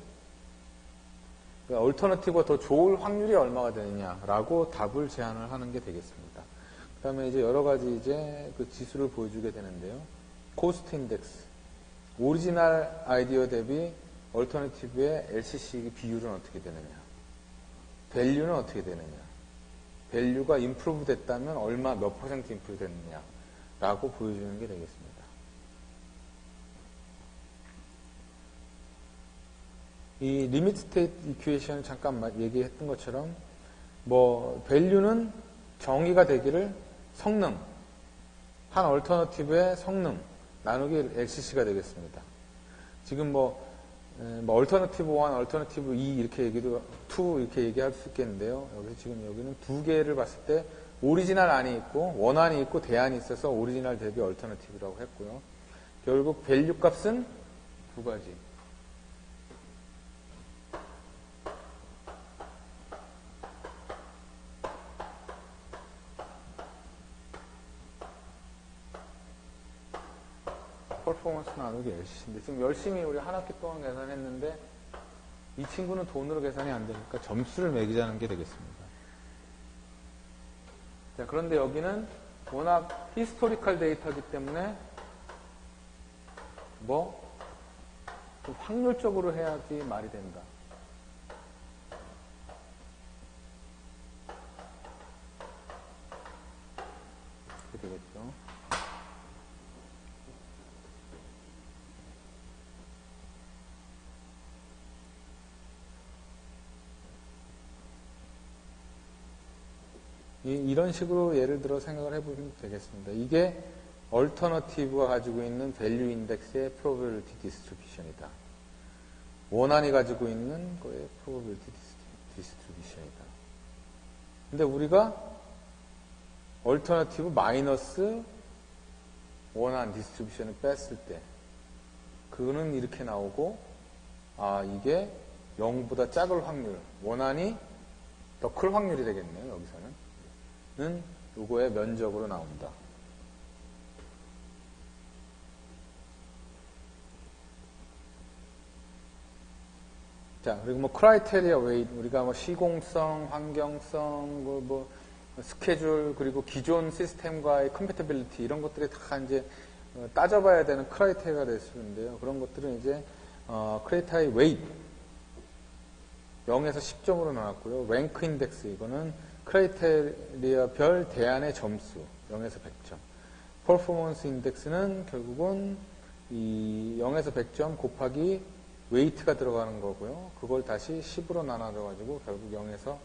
[SPEAKER 1] 그러니까 얼터너티브가 더 좋을 확률이 얼마가 되느냐라고 답을 제안을 하는 게 되겠습니다. 그 다음에 이제 여러 가지 이제 그 지수를 보여주게 되는데요. 코스트 인덱스, 오리지널 아이디어 대비 얼터너티브의 LCC 비율은 어떻게 되느냐, 밸류는 어떻게 되느냐, 밸류가 임프루브 됐다면 얼마, 몇 퍼센트 임프루브 됐느냐라고 보여주는 게 되겠습니다. 이 리미트 스테이트 이퀘이션을 잠깐 얘기했던 것처럼 뭐 밸류는 정의가 되기를 성능, 한 얼터너티브의 성능 나누기 LCC가 되겠습니다. 지금 얼터너티브 1, 얼터너티브 2 이렇게 얘기도 2 이렇게 얘기할 수 있겠는데요. 여기서 지금 여기는 두 개를 봤을 때 오리지널 안이 있고 원안이 있고 대안이 있어서 오리지널 대비 얼터너티브라고 했고요. 결국 밸류 값은 두 가지. 퍼포먼스 나누기 LCC인데 지금 열심히 우리 한 학기 동안 계산했는데 이 친구는 돈으로 계산이 안 되니까 점수를 매기자는 게 되겠습니다. 자, 그런데 여기는 워낙 히스토리컬 데이터이기 때문에 좀 확률적으로 해야지 말이 된다. 이렇게 되겠죠. 이런 식으로 예를 들어 생각을 해보면 되겠습니다. 이게 얼터너티브가 가지고 있는 밸류 인덱스의 probability distribution이다. 원안이 가지고 있는 거의 probability distribution이다. 근데 우리가 얼터너티브 마이너스 원안 디스트리뷰션을 뺐을 때 그거는 이렇게 나오고 이게 0보다 작을 확률, 원안이 더 클 확률이 되겠네요. 여기서는 요거의 면적으로 나온다. 자, 그리고 크라이테리아 웨이트, 우리가 시공성, 환경성, 스케줄, 그리고 기존 시스템과의 컴패티빌리티 이런 것들이 다 이제 따져봐야 되는 크라이테리아가 될 수 있는데요. 그런 것들은 이제 크라이테리아 웨이트 0에서 10점으로 나왔고요. 랭크 인덱스 이거는 크라이테리아 별 대안의 점수 0에서 100점. 퍼포먼스 인덱스는 결국은 이 0에서 100점 곱하기 웨이트가 들어가는 거고요. 그걸 다시 10으로 나눠줘가지고 결국 0에서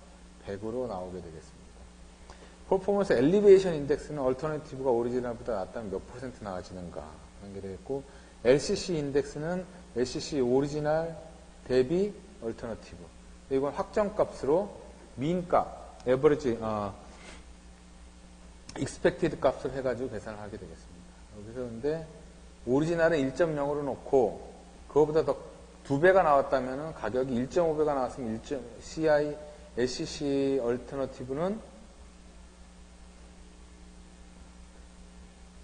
[SPEAKER 1] 100으로 나오게 되겠습니다. 퍼포먼스 엘리베이션 인덱스는 얼터너티브가 오리지널보다 낮다면 몇 퍼센트 나아지는가 하는 게 되겠고, LCC 인덱스는 LCC 오리지널 대비 얼터너티브. 이건 확정값으로 민값, 에버리지, expected 값을 해가지고 계산을 하게 되겠습니다. 여기서 근데 오리지널은 1.0으로 놓고 그거보다 더 2배가 나왔다면 가격이 1.5배가 나왔으면 CI, LCC 얼터너티브는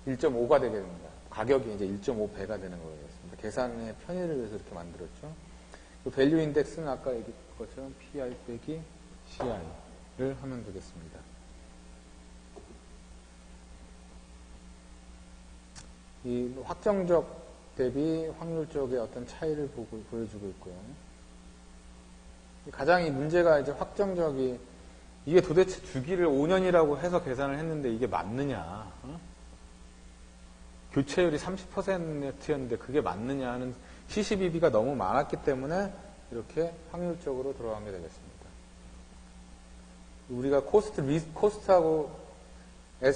[SPEAKER 1] 1.5가 되게 됩니다. 가격이 이제 1.5배가 되는 거겠습니다. 계산의 편의를 위해서 이렇게 만들었죠. 그 밸류 인덱스는 아까 얘기한 것처럼 PI 빼기 CI를 하면 되겠습니다. 이 확정적 대비 확률적의 어떤 차이를 보여주고 있고요. 가장 이 문제가 이제 확정적이 이게 도대체 주기를 5년이라고 해서 계산을 했는데 이게 맞느냐? 교체율이 30%였는데 그게 맞느냐 하는 CCBB가 너무 많았기 때문에 이렇게 확률적으로 들어간 게 되겠습니다. 우리가 코스트하고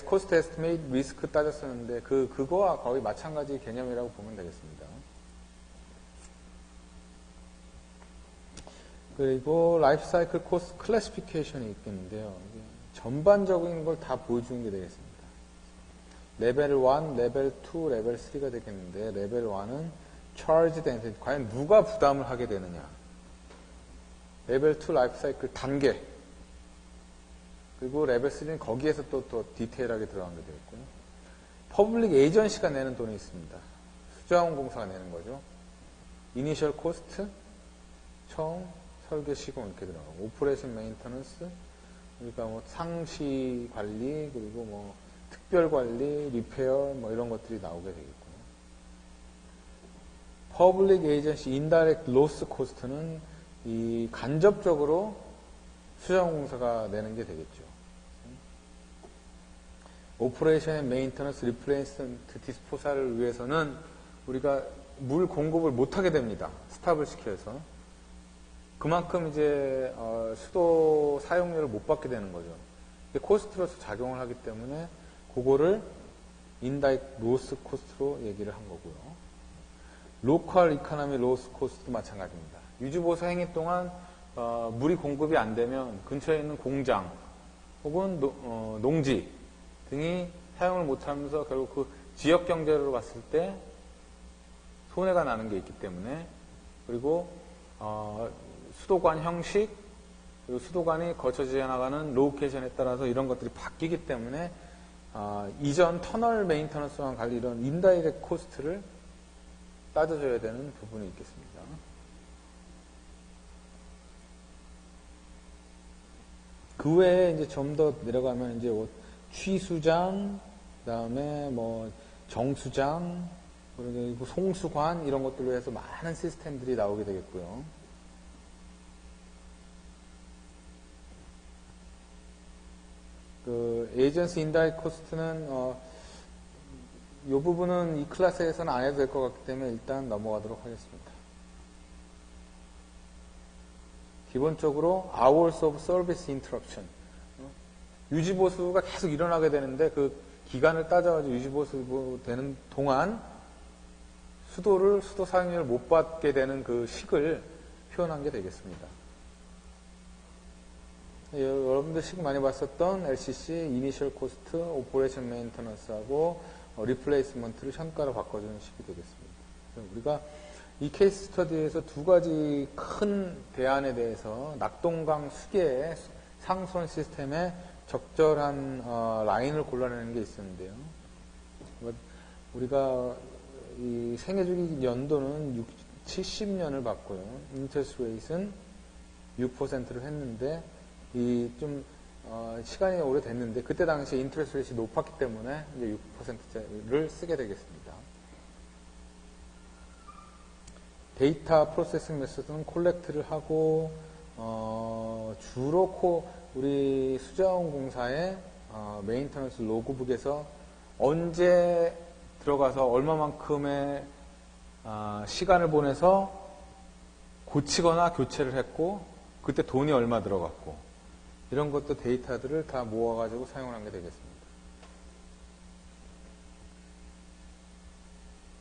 [SPEAKER 1] 코스트 에스티메이트 리스크 따졌었는데 그거와 거의 마찬가지 개념이라고 보면 되겠습니다. 그리고 라이프 사이클 코스트 클래시피케이션이 있겠는데요. 전반적인 걸 다 보여주는 게 되겠습니다. 레벨 1, 레벨 2, 레벨 3가 되겠는데 레벨 1은 charged entity, 과연 누가 부담을 하게 되느냐. 레벨 2 라이프 사이클 단계, 그리고 레벨 3는 거기에서 또 디테일하게 들어간 게 되겠고요. 퍼블릭 에이전시가 내는 돈이 있습니다. 수자원공사가 내는 거죠. 이니셜 코스트, 처음 설계 시공 이렇게 들어가고, 오퍼레이션 메인터넌스, 그러니까 상시 관리, 그리고 특별 관리, 리페어 이런 것들이 나오게 되겠고요. 퍼블릭 에이전시 인다이렉트 로스 코스트는 이 간접적으로 수자원공사가 내는 게 되겠죠. 오퍼레이션 앤 메인터넌스 리플레이스먼트 디스포살을 위해서는 우리가 물 공급을 못하게 됩니다. 스탑을 시켜서. 그만큼 이제 수도 사용료를 못 받게 되는 거죠. 코스트로서 작용을 하기 때문에 그거를 인다이렉트 로스 코스트로 얘기를 한 거고요. 로컬 이코노미 로스 코스트도 마찬가지입니다. 유지보수 행위 동안 물이 공급이 안 되면 근처에 있는 공장 혹은 농지 등이 사용을 못하면서 결국 그 지역 경제로 봤을 때 손해가 나는 게 있기 때문에, 그리고 수도관 형식, 그리고 수도관이 거쳐져 나가는 로케이션에 따라서 이런 것들이 바뀌기 때문에 이전 터널 메인터넌스와 관리 이런 인다이렉트 코스트를 따져줘야 되는 부분이 있겠습니다. 그 외에 이제 좀 더 내려가면 이제 취수장, 그다음에 뭐 정수장, 그리고 송수관 이런 것들로 해서 많은 시스템들이 나오게 되겠고요. 그 에이전시 인다이렉트 코스트는 이 부분은 이 클래스에서는 안 해도 될 것 같기 때문에 일단 넘어가도록 하겠습니다. 기본적으로 hours of service interruption, 유지보수가 계속 일어나게 되는데 그 기간을 따져가지고 유지보수 되는 동안 수도 사용료를 못 받게 되는 그 식을 표현한 게 되겠습니다. 여러분들 식 많이 봤었던 LCC, Initial Cost, Operation Maintenance하고 Replacement를 현가로 바꿔주는 식이 되겠습니다. 그래서 우리가 이 케이스 스터디에서 두 가지 큰 대안에 대해서 낙동강 수계의 상수원 시스템의 적절한 라인을 골라내는 게 있었는데요. 우리가 이 생애주기 연도는 70년을 봤고요. 인터레스트 레이트는 6%를 했는데 이 좀 시간이 오래됐는데 그때 당시에 인터레스트 레이트가 높았기 때문에 이제 6%를 쓰게 되겠습니다. 데이터 프로세싱 메소드는 콜렉트를 하고 주로 우리 수자원공사의 메인터넌스 로그북에서 언제 들어가서 얼마만큼의 시간을 보내서 고치거나 교체를 했고 그때 돈이 얼마 들어갔고 이런 것도 데이터들을 다 모아가지고 사용을 한 게 되겠습니다.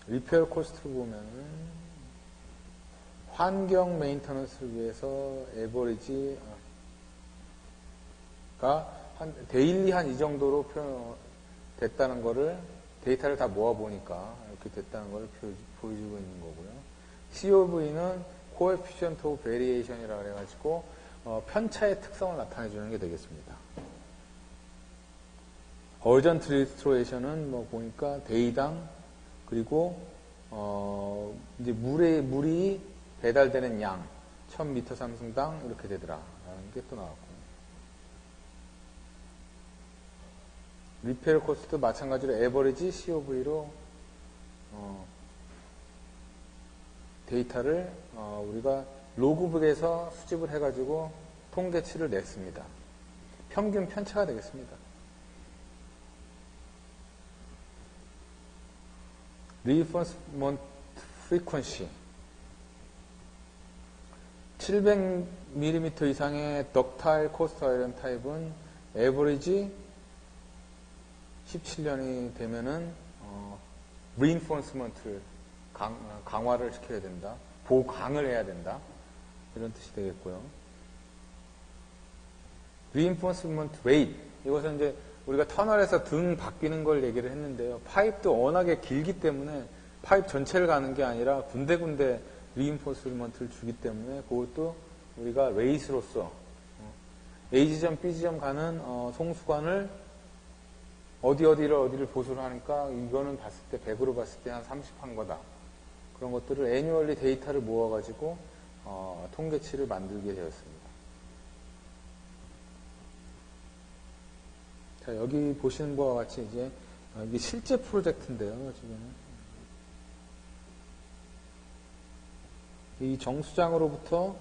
[SPEAKER 1] 리페어 코스트를 보면은 환경 메인터넌스를 위해서 에버리지가 데일리 한 이 정도로 됐다는 거를 데이터를 다 모아보니까 이렇게 됐다는 걸 보여주고 있는 거고요. COV는 Coefficient of Variation이라고 해가지고 편차의 특성을 나타내주는 게 되겠습니다. Urgent Restoration은 뭐 보니까 데이당 그리고 이제 물이 배달되는 양 1000m 상승당 이렇게 되더라라는 게 또 나왔고 리페어 코스트도 마찬가지로 에버리지 COV로 데이터를 우리가 로그북에서 수집을 해가지고 통계치를 냈습니다. 평균 편차가 되겠습니다. Reinforcement Frequency 700mm 이상의 덕타일 코스트 아이런 타입은 에버리지 17년이 되면은 reinforcement를 강화를 시켜야 된다. 보강을 해야 된다. 이런 뜻이 되겠고요. reinforcement rate 이것은 이제 우리가 터널에서 등 바뀌는 걸 얘기를 했는데요. 파이프도 워낙에 길기 때문에 파이프 전체를 가는 게 아니라 군데군데 reinforcement를 주기 때문에 그것도 우리가 레이스로서 A 지점, B 지점 가는 송수관을 어디를 보수를 하니까 이거는 봤을 때 100으로 봤을 때 한 30한 거다. 그런 것들을 애뉴얼리 데이터를 모아가지고 통계치를 만들게 되었습니다. 자, 여기 보시는 바와 같이 이제 이게 실제 프로젝트인데요. 지금 이 정수장으로부터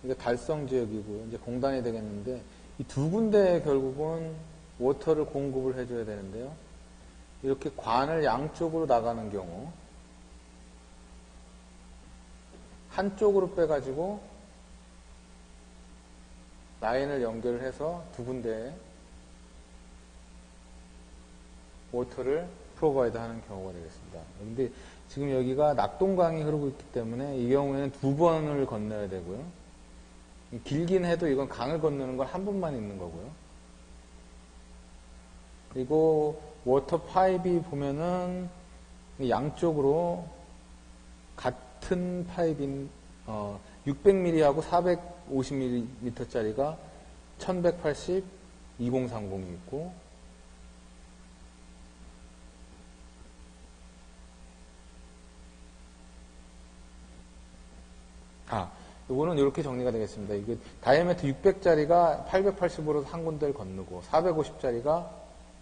[SPEAKER 1] 이게 달성 지역이고요. 이제 공단이 되겠는데 이 두 군데에 결국은 워터를 공급을 해줘야 되는데요. 이렇게 관을 양쪽으로 나가는 경우 한쪽으로 빼가지고 라인을 연결을 해서 두 군데에 워터를 프로바이드 하는 경우가 되겠습니다. 근데 지금 여기가 낙동강이 흐르고 있기 때문에 이 경우에는 두 번을 건너야 되고요. 길긴 해도 이건 강을 건너는 건 한 번만 있는 거고요. 그리고 워터 파이프 보면은 양쪽으로 같은 파이프인 600mm하고 450mm짜리가 1180, 2030이 있고 요거는 이렇게 정리가 되겠습니다. 이게 다이아메터 600짜리가 880으로서 한 군데를 건너고 450짜리가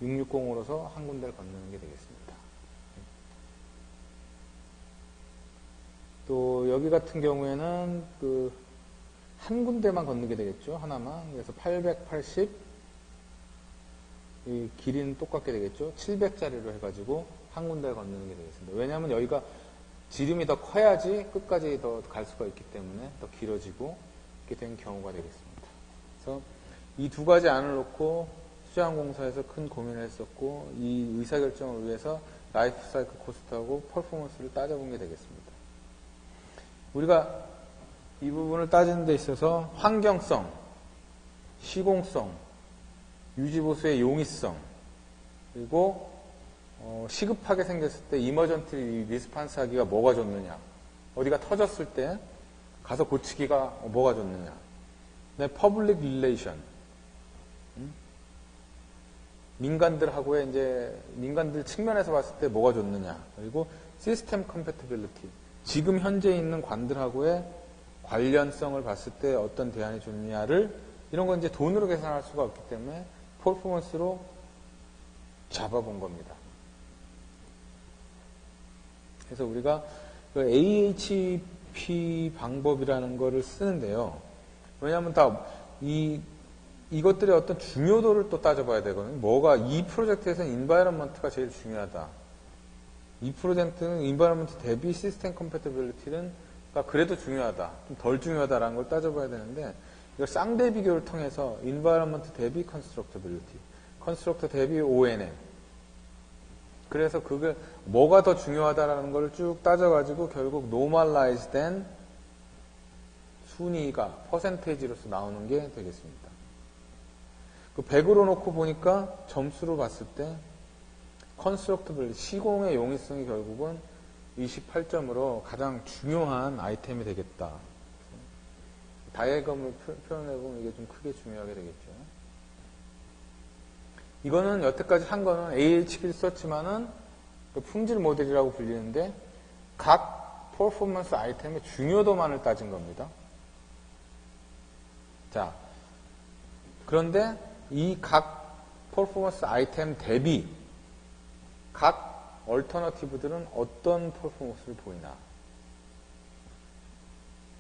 [SPEAKER 1] 660으로서 한 군데를 건너는 게 되겠습니다. 또 여기 같은 경우에는 한 군데만 건너게 되겠죠. 하나만. 그래서 880, 이 길이는 똑같게 되겠죠. 700짜리로 해가지고 한 군데를 건너는 게 되겠습니다. 왜냐하면 여기가 지름이 더 커야지 끝까지 더 갈 수가 있기 때문에 더 길어지고 이렇게 된 경우가 되겠습니다. 그래서 이 두 가지 안을 놓고 수자원공사에서 큰 고민을 했었고 이 의사결정을 위해서 라이프 사이클 코스트하고 퍼포먼스를 따져본 게 되겠습니다. 우리가 이 부분을 따지는 데 있어서 환경성, 시공성, 유지보수의 용이성, 그리고 시급하게 생겼을 때 이머전트 리스판스 하기가 뭐가 좋느냐, 어디가 터졌을 때 가서 고치기가 뭐가 좋느냐, 퍼블릭 릴레이션, 민간들하고의 이제 민간들 측면에서 봤을 때 뭐가 좋느냐, 그리고 시스템 컴패티빌리티, 지금 현재 있는 관들하고의 관련성을 봤을 때 어떤 대안이 좋느냐를 이런 건 이제 돈으로 계산할 수가 없기 때문에 퍼포먼스로 잡아본 겁니다. 그래서 우리가 그 AHP 방법이라는 거를 쓰는데요. 왜냐하면 다 이것들의 어떤 중요도를 또 따져봐야 되거든요. 뭐가 이 프로젝트에서는 인바이러먼트가 제일 중요하다. 이 프로젝트는 인바이러먼트 대비 시스템 컴패티빌리티는 그래도 중요하다. 좀 덜 중요하다라는 걸 따져봐야 되는데 이걸 쌍대 비교를 통해서 인바이러먼트 대비 컨스트럭터빌리티, 컨스트럭터 대비 ONM. 그래서 그게 뭐가 더 중요하다라는 걸 쭉 따져가지고 결국 노멀라이즈 된 순위가 퍼센테이지로서 나오는 게 되겠습니다. 그 100으로 놓고 보니까 점수로 봤을 때 컨스트럭터빌리티, 시공의 용이성이 결국은 28점으로 가장 중요한 아이템이 되겠다. 다이어그램을 표현해보면 이게 좀 크게 중요하게 되겠죠. 이거는 여태까지 한 거는 AHP를 썼지만은 품질 모델이라고 불리는데 각 퍼포먼스 아이템의 중요도만을 따진 겁니다. 자, 그런데 이 각 퍼포먼스 아이템 대비 각 얼터너티브들은 어떤 퍼포먼스를 보이나.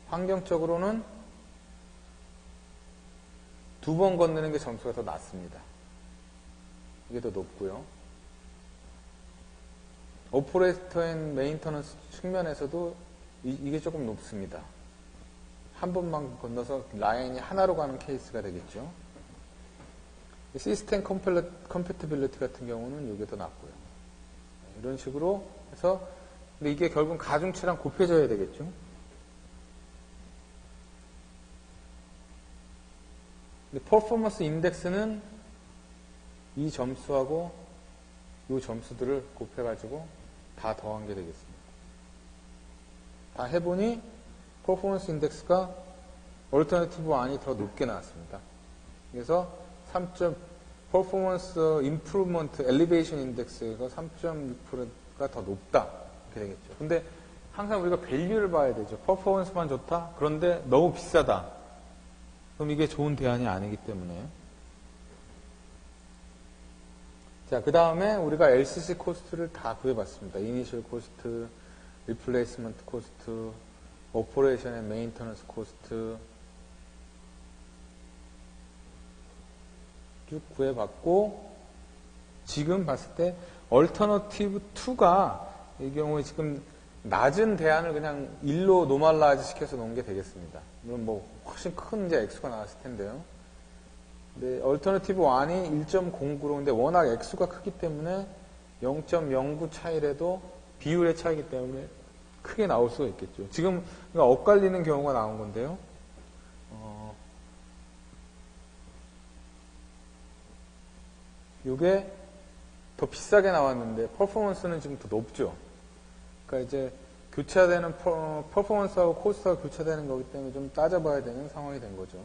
[SPEAKER 1] 환경적으로는 두 번 건너는 게 점수가 더 낮습니다. 이게 더 높고요. 오퍼레이터 앤 메인터넌스 측면에서도 이게 조금 높습니다. 한 번만 건너서 라인이 하나로 가는 케이스가 되겠죠. 시스템 컴패티빌리티 같은 경우는 이게 더 낮고요. 이런 식으로 해서 근데 이게 결국은 가중치랑 곱해져야 되겠죠. 근데 퍼포먼스 인덱스는 이 점수하고 이 점수들을 곱해가지고 다 더한 게 되겠습니다. 다 해보니 퍼포먼스 인덱스가 얼터너티브 1이 더 높게 나왔습니다. 그래서 3점 퍼포먼스 임프루먼트 엘리베이션 인덱스가 3.6%가 더 높다 이렇게 되겠죠. 근데 항상 우리가 밸류를 봐야 되죠. 퍼포먼스만 좋다? 그런데 너무 비싸다. 그럼 이게 좋은 대안이 아니기 때문에. 자, 그 다음에 우리가 LCC 코스트를 다 구해봤습니다. 이니셜 코스트, 리플레이스먼트 코스트, 오퍼레이션 앤 메인터넌스 코스트 쭉 구해봤고 지금 봤을 때 얼터너티브 2가 이 경우에 지금 낮은 대안을 그냥 1로 노멀라이즈 시켜서 놓은 게 되겠습니다. 물론 뭐 훨씬 큰 이제 액수가 나왔을 텐데요. 근데 얼터너티브 1이 1.09로 근데 워낙 액수가 크기 때문에 0.09 차이라도 비율의 차이기 때문에 크게 나올 수가 있겠죠. 지금 엇갈리는 경우가 나온 건데요. 이게 더 비싸게 나왔는데 퍼포먼스는 지금 더 높죠. 그러니까 이제 교차되는 퍼포먼스하고 코스트가 교차되는 거기 때문에 좀 따져봐야 되는 상황이 된 거죠.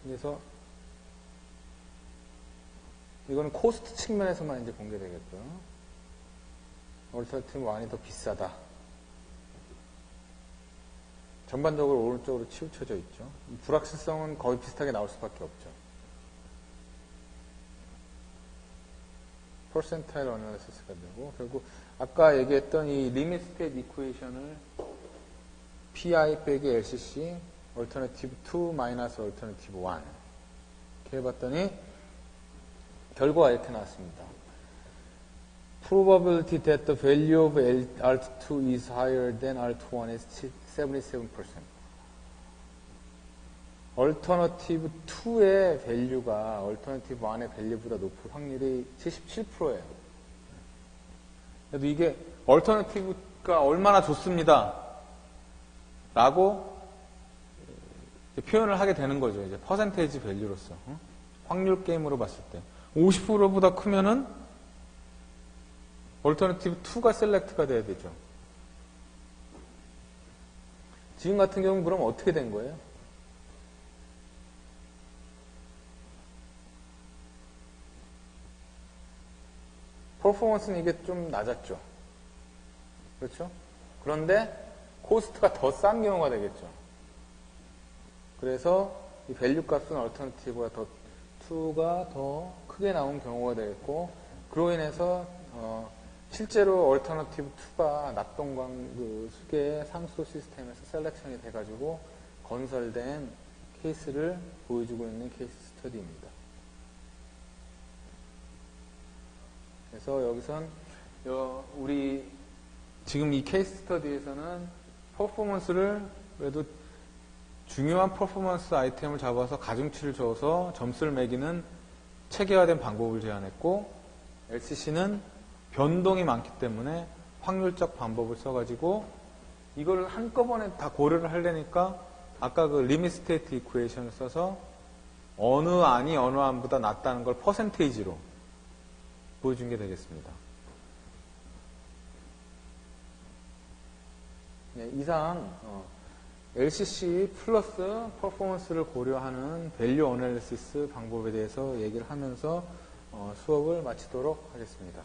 [SPEAKER 1] 그래서 이거는 코스트 측면에서만 이제 공개되겠고요. 얼터너티브 1이 더 비싸다. 전반적으로 오른쪽으로 치우쳐져 있죠. 불확실성은 거의 비슷하게 나올 수밖에 없죠. 퍼센타일 어널리시스가 되고, 결국 아까 얘기했던 이 리밋 스테이트 이퀘이션을 PI 빼기 LCC 얼터너티브 2 마이너스 얼터너티브 1 이렇게 해봤더니 결과가 이렇게 나왔습니다. Probability that the value of R2 is higher than R1 is 77%. 얼터너티브 2의 밸류가 얼터너티브 1의 밸류보다 높을 확률이 77%예요. 그래도 이게 얼터너티브가 얼마나 좋습니다. 라고 표현을 하게 되는 거죠. 이제 퍼센테이지 밸류로서. 확률 게임으로 봤을 때. 50%보다 크면은 얼터너티브 2가 셀렉트가 돼야 되죠. 지금 같은 경우는 그럼 어떻게 된 거예요? 퍼포먼스는 이게 좀 낮았죠. 그렇죠? 그런데 코스트가 더 싼 경우가 되겠죠. 그래서 이 밸류 값은 얼터너티브가 2가 더 크게 나온 경우가 되겠고, 그로 인해서 실제로 얼터너티브 2가 낙동강 그 수계 상수 시스템에서 셀렉션이 돼가지고 건설된 케이스를 보여주고 있는 케이스 스터디입니다. 그래서 여기선 우리 지금 이 케이스 스터디에서는 퍼포먼스를 그래도 중요한 퍼포먼스 아이템을 잡아서 가중치를 줘서 점수를 매기는 체계화된 방법을 제안했고, LCC는 변동이 많기 때문에 확률적 방법을 써가지고 이걸 한꺼번에 다 고려를 하려니까 아까 그 리밋 스테이트 이퀘이션을 써서 어느 안이 어느 안보다 낫다는 걸 퍼센테이지로 보여준 게 되겠습니다. 네, 이상 LCC 플러스 퍼포먼스를 고려하는 밸류 어널리시스 방법에 대해서 얘기를 하면서 수업을 마치도록 하겠습니다.